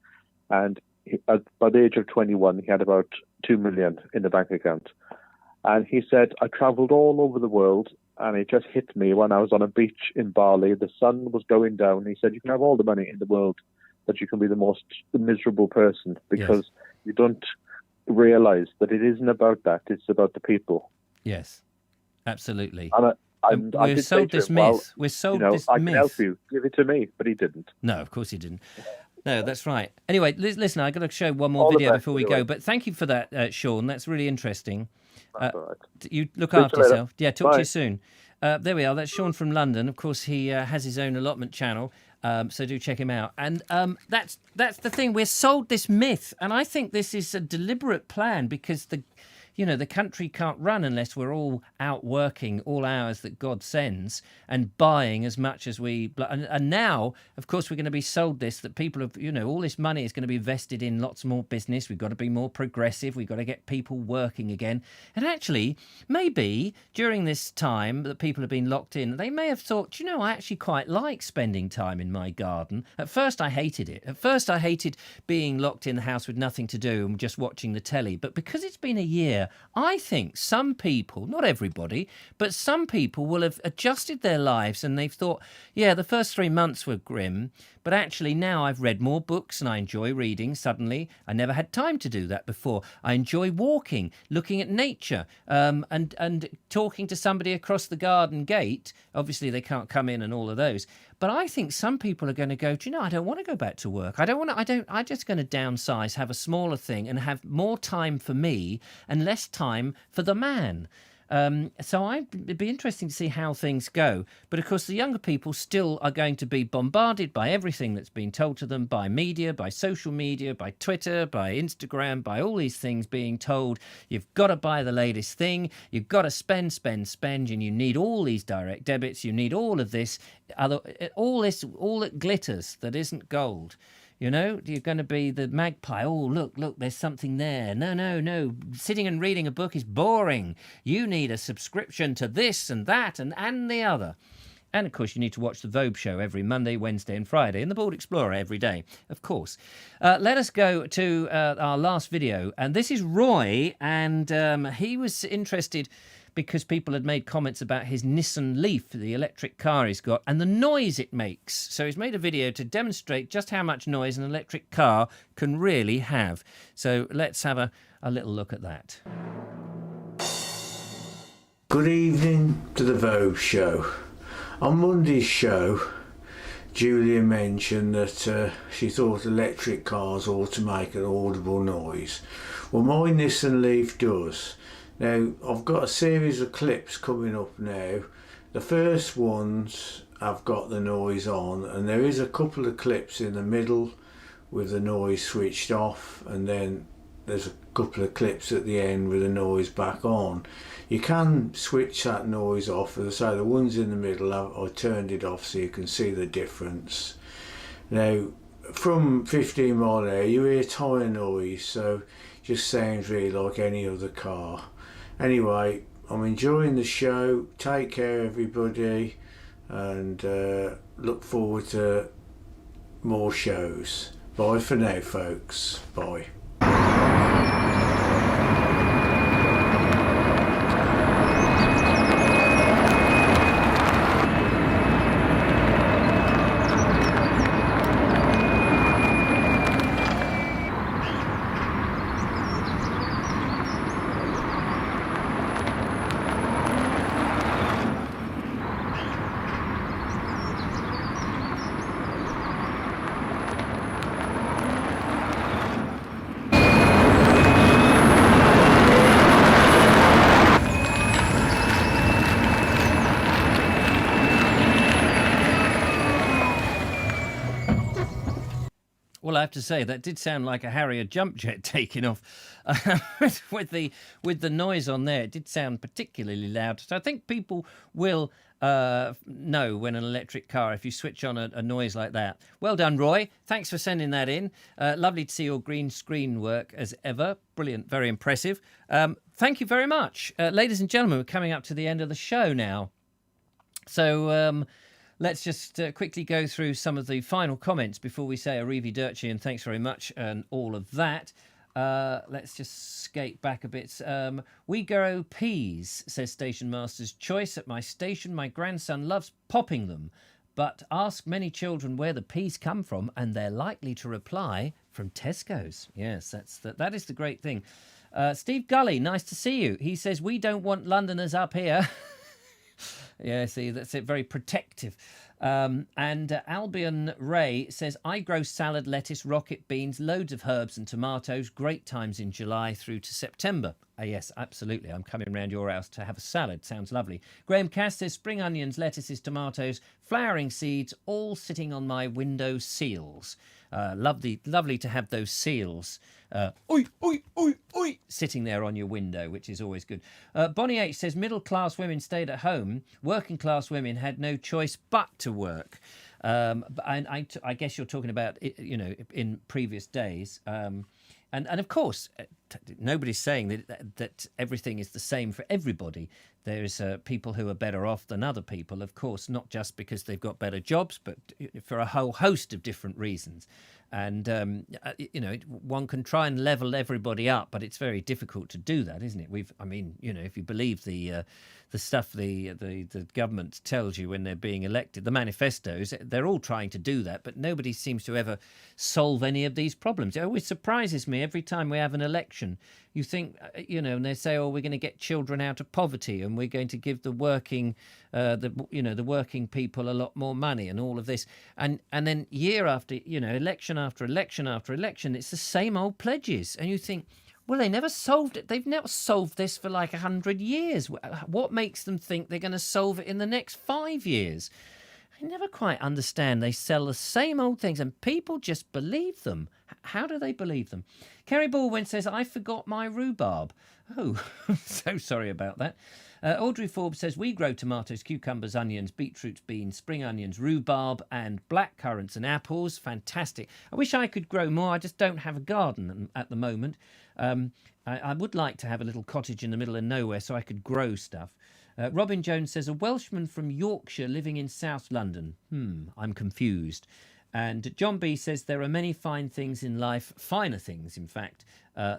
and by the age of 21, he had about 2 million in the bank account. And he said, I travelled all over the world, and it just hit me when I was on a beach in Bali. The sun was going down. He said, you can have all the money in the world, but you can be the most miserable person because you don't realise that it isn't about that. It's about the people. Yes, absolutely. And we're sold this myth. We're sold this myth. I can help you. Give it to me. But he didn't. No, of course he didn't. No, that's right. Anyway, listen, I've got to show one more video before we go. But thank you for that, Sean. That's really interesting. That's all right. You look after yourself. Yeah, talk to you soon. There we are. That's Sean from London. Of course, he has his own allotment channel, so do check him out. And that's the thing. We're sold this myth, and I think this is a deliberate plan because the country can't run unless we're all out working all hours that God sends and buying as much as we... And now, of course, we're going to be sold this, that people have, all this money is going to be invested in lots more business. We've got to be more progressive. We've got to get people working again. And actually, maybe during this time that people have been locked in, they may have thought, I actually quite like spending time in my garden. At first, I hated it. At first, I hated being locked in the house with nothing to do and just watching the telly. But because it's been a year, I think some people, not everybody, but some people will have adjusted their lives and they've thought, the first 3 months were grim, but actually now I've read more books and I enjoy reading suddenly. I never had time to do that before. I enjoy walking, looking at nature, and talking to somebody across the garden gate. Obviously they can't come in and all of those. But I think some people are going to go, I don't want to go back to work. I'm just going to downsize, have a smaller thing and have more time for me and less time for the man. So it'd be interesting to see how things go. But of course, the younger people still are going to be bombarded by everything that's been told to them by media, by social media, by Twitter, by Instagram, by all these things being told. You've got to buy the latest thing. You've got to spend, and you need all these direct debits. You need all of this, all that glitters that isn't gold. You're going to be the magpie. Oh, look, there's something there. No. Sitting and reading a book is boring. You need a subscription to this and that and the other. And, of course, you need to watch the Vobes show every Monday, Wednesday and Friday and the Board Explorer every day, of course. Let us go to our last video. And this is Roy, and he was interested because people had made comments about his Nissan Leaf, the electric car he's got, and the noise it makes. So he's made a video to demonstrate just how much noise an electric car can really have. So let's have a little look at that. Good evening to the Vobes show. On Monday's show, Julia mentioned that she thought electric cars ought to make an audible noise. Well, my Nissan Leaf does. Now, I've got a series of clips coming up now. The first ones I've got the noise on, and there is a couple of clips in the middle with the noise switched off, and then there's a couple of clips at the end with the noise back on. You can switch that noise off. As I say, the ones in the middle, I turned it off so you can see the difference. Now, from 15 mile an hour, you hear tyre noise, so it just sounds really like any other car. Anyway, I'm enjoying the show. Take care, everybody, and look forward to more shows. Bye for now, folks. Bye. Well, I have to say that did sound like a Harrier jump jet taking off with the noise on there. It did sound particularly loud. So I think people will know when an electric car, if you switch on a noise like that. Well done, Roy. Thanks for sending that in. Lovely to see your green screen work as ever. Brilliant, very impressive. Thank you very much. Ladies and gentlemen, we're coming up to the end of the show now. So Let's just quickly go through some of the final comments before we say arrivederci and thanks very much and all of that. Let's just skate back a bit. We grow peas, says Station Master's Choice. At my station, my grandson loves popping them, but ask many children where the peas come from, and they're likely to reply from Tesco's. Yes, that is the great thing. Steve Gully, nice to see you. He says, we don't want Londoners up here. Yeah, see, that's it, very protective. And Albion Ray says, I grow salad, lettuce, rocket beans, loads of herbs and tomatoes. Great times in July through to September. Yes, absolutely. I'm coming round your house to have a salad. Sounds lovely. Graham Cass says, spring onions, lettuces, tomatoes, flowering seeds, all sitting on my window seals. Lovely to have those seals sitting there on your window, which is always good. Bonnie H says, middle class women stayed at home. Working class women had no choice but to work. And I guess you're talking about, in previous days. And of course, nobody's saying that everything is the same for everybody. There's people who are better off than other people, of course, not just because they've got better jobs, but for a whole host of different reasons. And, one can try and level everybody up, but it's very difficult to do that, isn't it? If you believe the stuff the government tells you when they're being elected, the manifestos, they're all trying to do that, but nobody seems to ever solve any of these problems. It always surprises me every time we have an election. You think, and they say, oh, we're going to get children out of poverty and we're going to give the working people a lot more money and all of this. And then year after, election after election after election, it's the same old pledges. And you think, well, they never solved it. They've never solved this for like 100 years. What makes them think they're going to solve it in the next 5 years? I never quite understand. They sell the same old things and people just believe them. How do they believe them? Kerry Baldwin says, I forgot my rhubarb. Oh, so sorry about that. Audrey Forbes says, we grow tomatoes, cucumbers, onions, beetroots, beans, spring onions, rhubarb and black currants and apples. Fantastic. I wish I could grow more. I just don't have a garden at the moment. I would like to have a little cottage in the middle of nowhere so I could grow stuff. Robin Jones says, a Welshman from Yorkshire living in South London. I'm confused. And John B says, there are many fine things in life, finer things, in fact,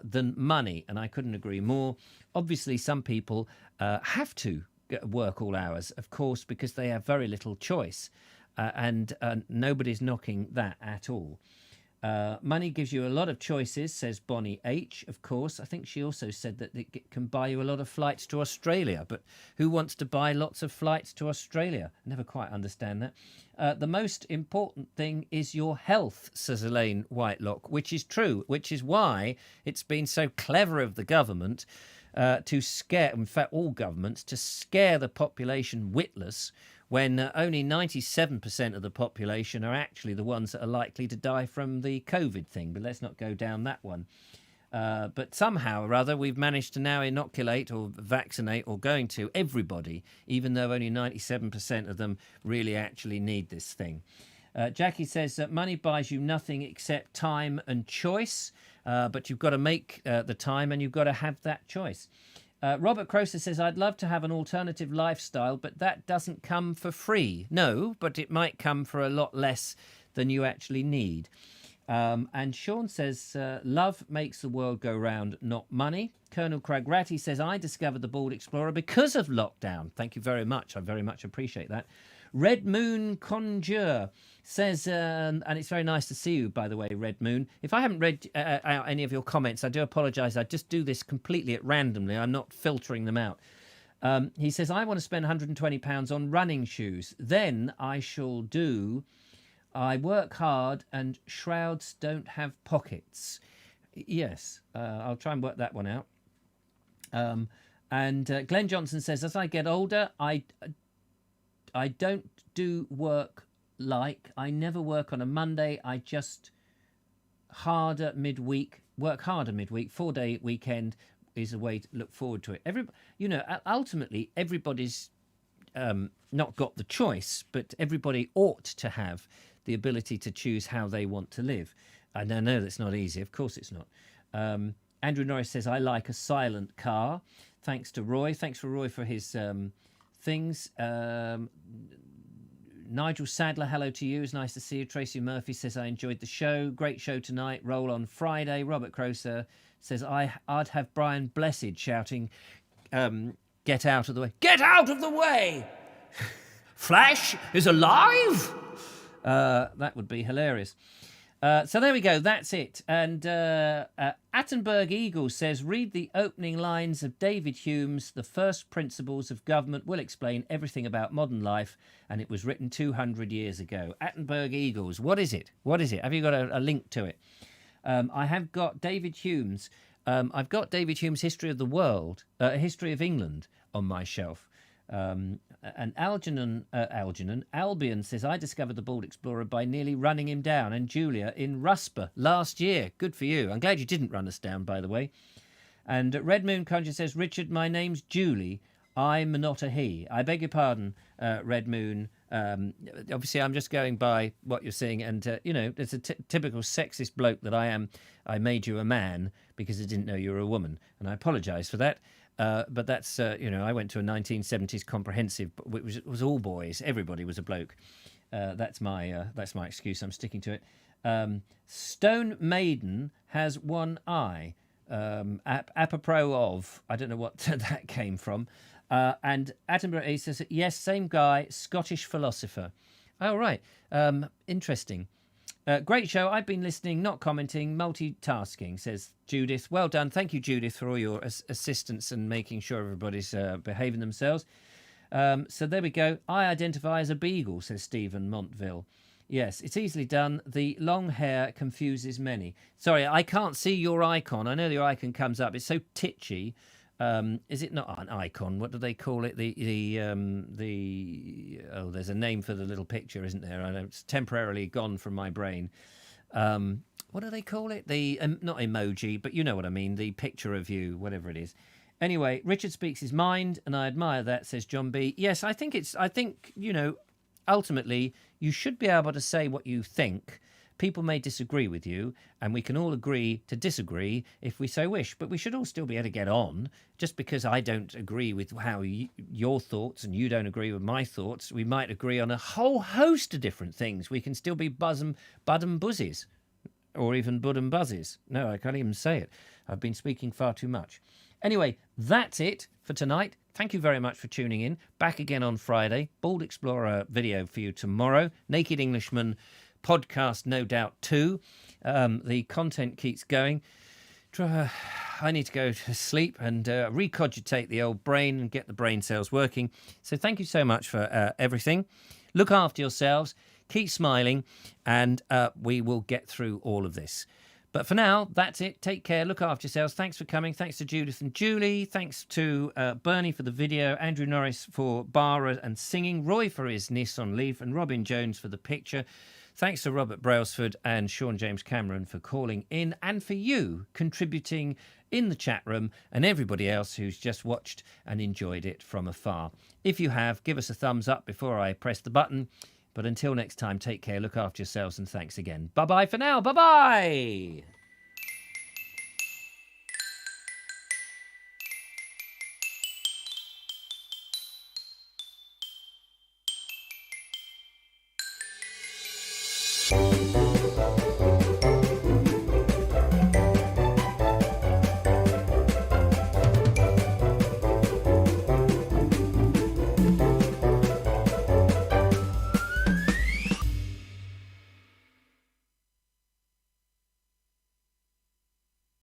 than money. And I couldn't agree more. Obviously, some people have to work all hours, of course, because they have very little choice. And nobody's knocking that at all. Money gives you a lot of choices, says Bonnie H. Of course, I think she also said that it can buy you a lot of flights to Australia. But who wants to buy lots of flights to Australia? I never quite understand that. The most important thing is your health, says Elaine Whitelock, which is true, which is why it's been so clever of the government to scare, in fact, all governments, to scare the population witless when only 97% of the population are actually the ones that are likely to die from the COVID thing. But let's not go down that one. But somehow or other, we've managed to now inoculate or vaccinate or going to everybody, even though only 97% of them really actually need this thing. Jackie says that money buys you nothing except time and choice, but you've got to make the time and you've got to have that choice. Robert Croser says, I'd love to have an alternative lifestyle, but that doesn't come for free. No, but it might come for a lot less than you actually need. And Sean says, love makes the world go round, not money. Colonel Craig Ratty says, I discovered the Bald Explorer because of lockdown. Thank you very much. I very much appreciate that. Red Moon Conjure says, and it's very nice to see you, by the way, Red Moon. If I haven't read out any of your comments, I do apologise. I just do this completely at randomly. I'm not filtering them out. He says, I want to spend £120 on running shoes. Then I shall do... I work hard and shrouds don't have pockets. Yes, I'll try and work that one out. And Glenn Johnson says, as I get older, I don't do work like. I never work on a Monday. I just work harder midweek. 4-day weekend is a way to look forward to it. Ultimately, everybody's not got the choice, but everybody ought to have the ability to choose how they want to live. I know that's not easy. Of course it's not. Andrew Norris says, I like a silent car. Thanks to Roy. Thanks for Roy for his things. Nigel Sadler, hello to you. It's nice to see you. Tracy Murphy says, I enjoyed the show. Great show tonight. Roll on Friday. Robert Croser says, I'd have Brian Blessed shouting, get out of the way. Get out of the way! Flash is alive! That would be hilarious. So there we go, that's it. And Attenberg Eagle says, read the opening lines of David Hume's The First Principles of Government will explain everything about modern life, and it was written 200 years ago. Attenberg Eagles, what is it? What is it? Have you got a link to it? I have got David Hume's, I've got David Hume's History of the World, History of England on my shelf. And Albion says, I discovered the Bald Explorer by nearly running him down, and Julia in Rusper last year. Good for you. I'm glad you didn't run us down, by the way. And Red Moon Conjure says, Richard, my name's Julie. I'm not a he. I beg your pardon, Red Moon. Obviously, I'm just going by what you're seeing. And, you know, it's a typical sexist bloke that I am. I made you a man because I didn't know you were a woman. And I apologise for that. But that's, you know, I went to a 1970s comprehensive, which was all boys. Everybody was a bloke. That's my excuse. I'm sticking to it. Stone Maiden has one eye. Apropos of, I don't know what that came from. And Attenborough A says, yes, same guy, Scottish philosopher. Oh, right. Interesting. Great show. I've been listening, not commenting, multitasking, says Judith. Well done. Thank you, Judith, for all your assistance and making sure everybody's behaving themselves. So there we go. I identify as a beagle, says Stephen Montville. Yes, it's easily done. The long hair confuses many. Sorry, I can't see your icon. I know your icon comes up. It's so titchy. Is it not an icon? What do they call it? There's a name for the little picture, isn't there? I know it's temporarily gone from my brain. What do they call it? The not emoji, but you know what I mean. The picture of you, whatever it is. Anyway, Richard speaks his mind, and I admire that, says John B. Yes, I think you know, ultimately you should be able to say what you think. People may disagree with you, and we can all agree to disagree if we so wish, but we should all still be able to get on. Just because I don't agree with how your thoughts and you don't agree with my thoughts, we might agree on a whole host of different things. We can still be bud and buzzies, or even bud and buzzies. No, I can't even say it. I've been speaking far too much. Anyway, that's it for tonight. Thank you very much for tuning in. Back again on Friday. Bald Explorer video for you tomorrow. Naked Englishman podcast, no doubt, too. The content keeps going. I need to go to sleep and recogitate the old brain and get the brain cells working. So thank you so much for everything. Look after yourselves. Keep smiling, and we will get through all of this. But for now, that's it. Take care. Look after yourselves. Thanks for coming. Thanks to Judith and Julie. Thanks to Bernie for the video, Andrew Norris for Bara and singing, Roy for his Nissan Leaf, and Robin Jones for the picture. Thanks to Robert Brailsford and Sean James Cameron for calling in, and for you contributing in the chat room, and everybody else who's just watched and enjoyed it from afar. If you have, give us a thumbs up before I press the button. But until next time, take care, look after yourselves, and thanks again. Bye-bye for now. Bye-bye.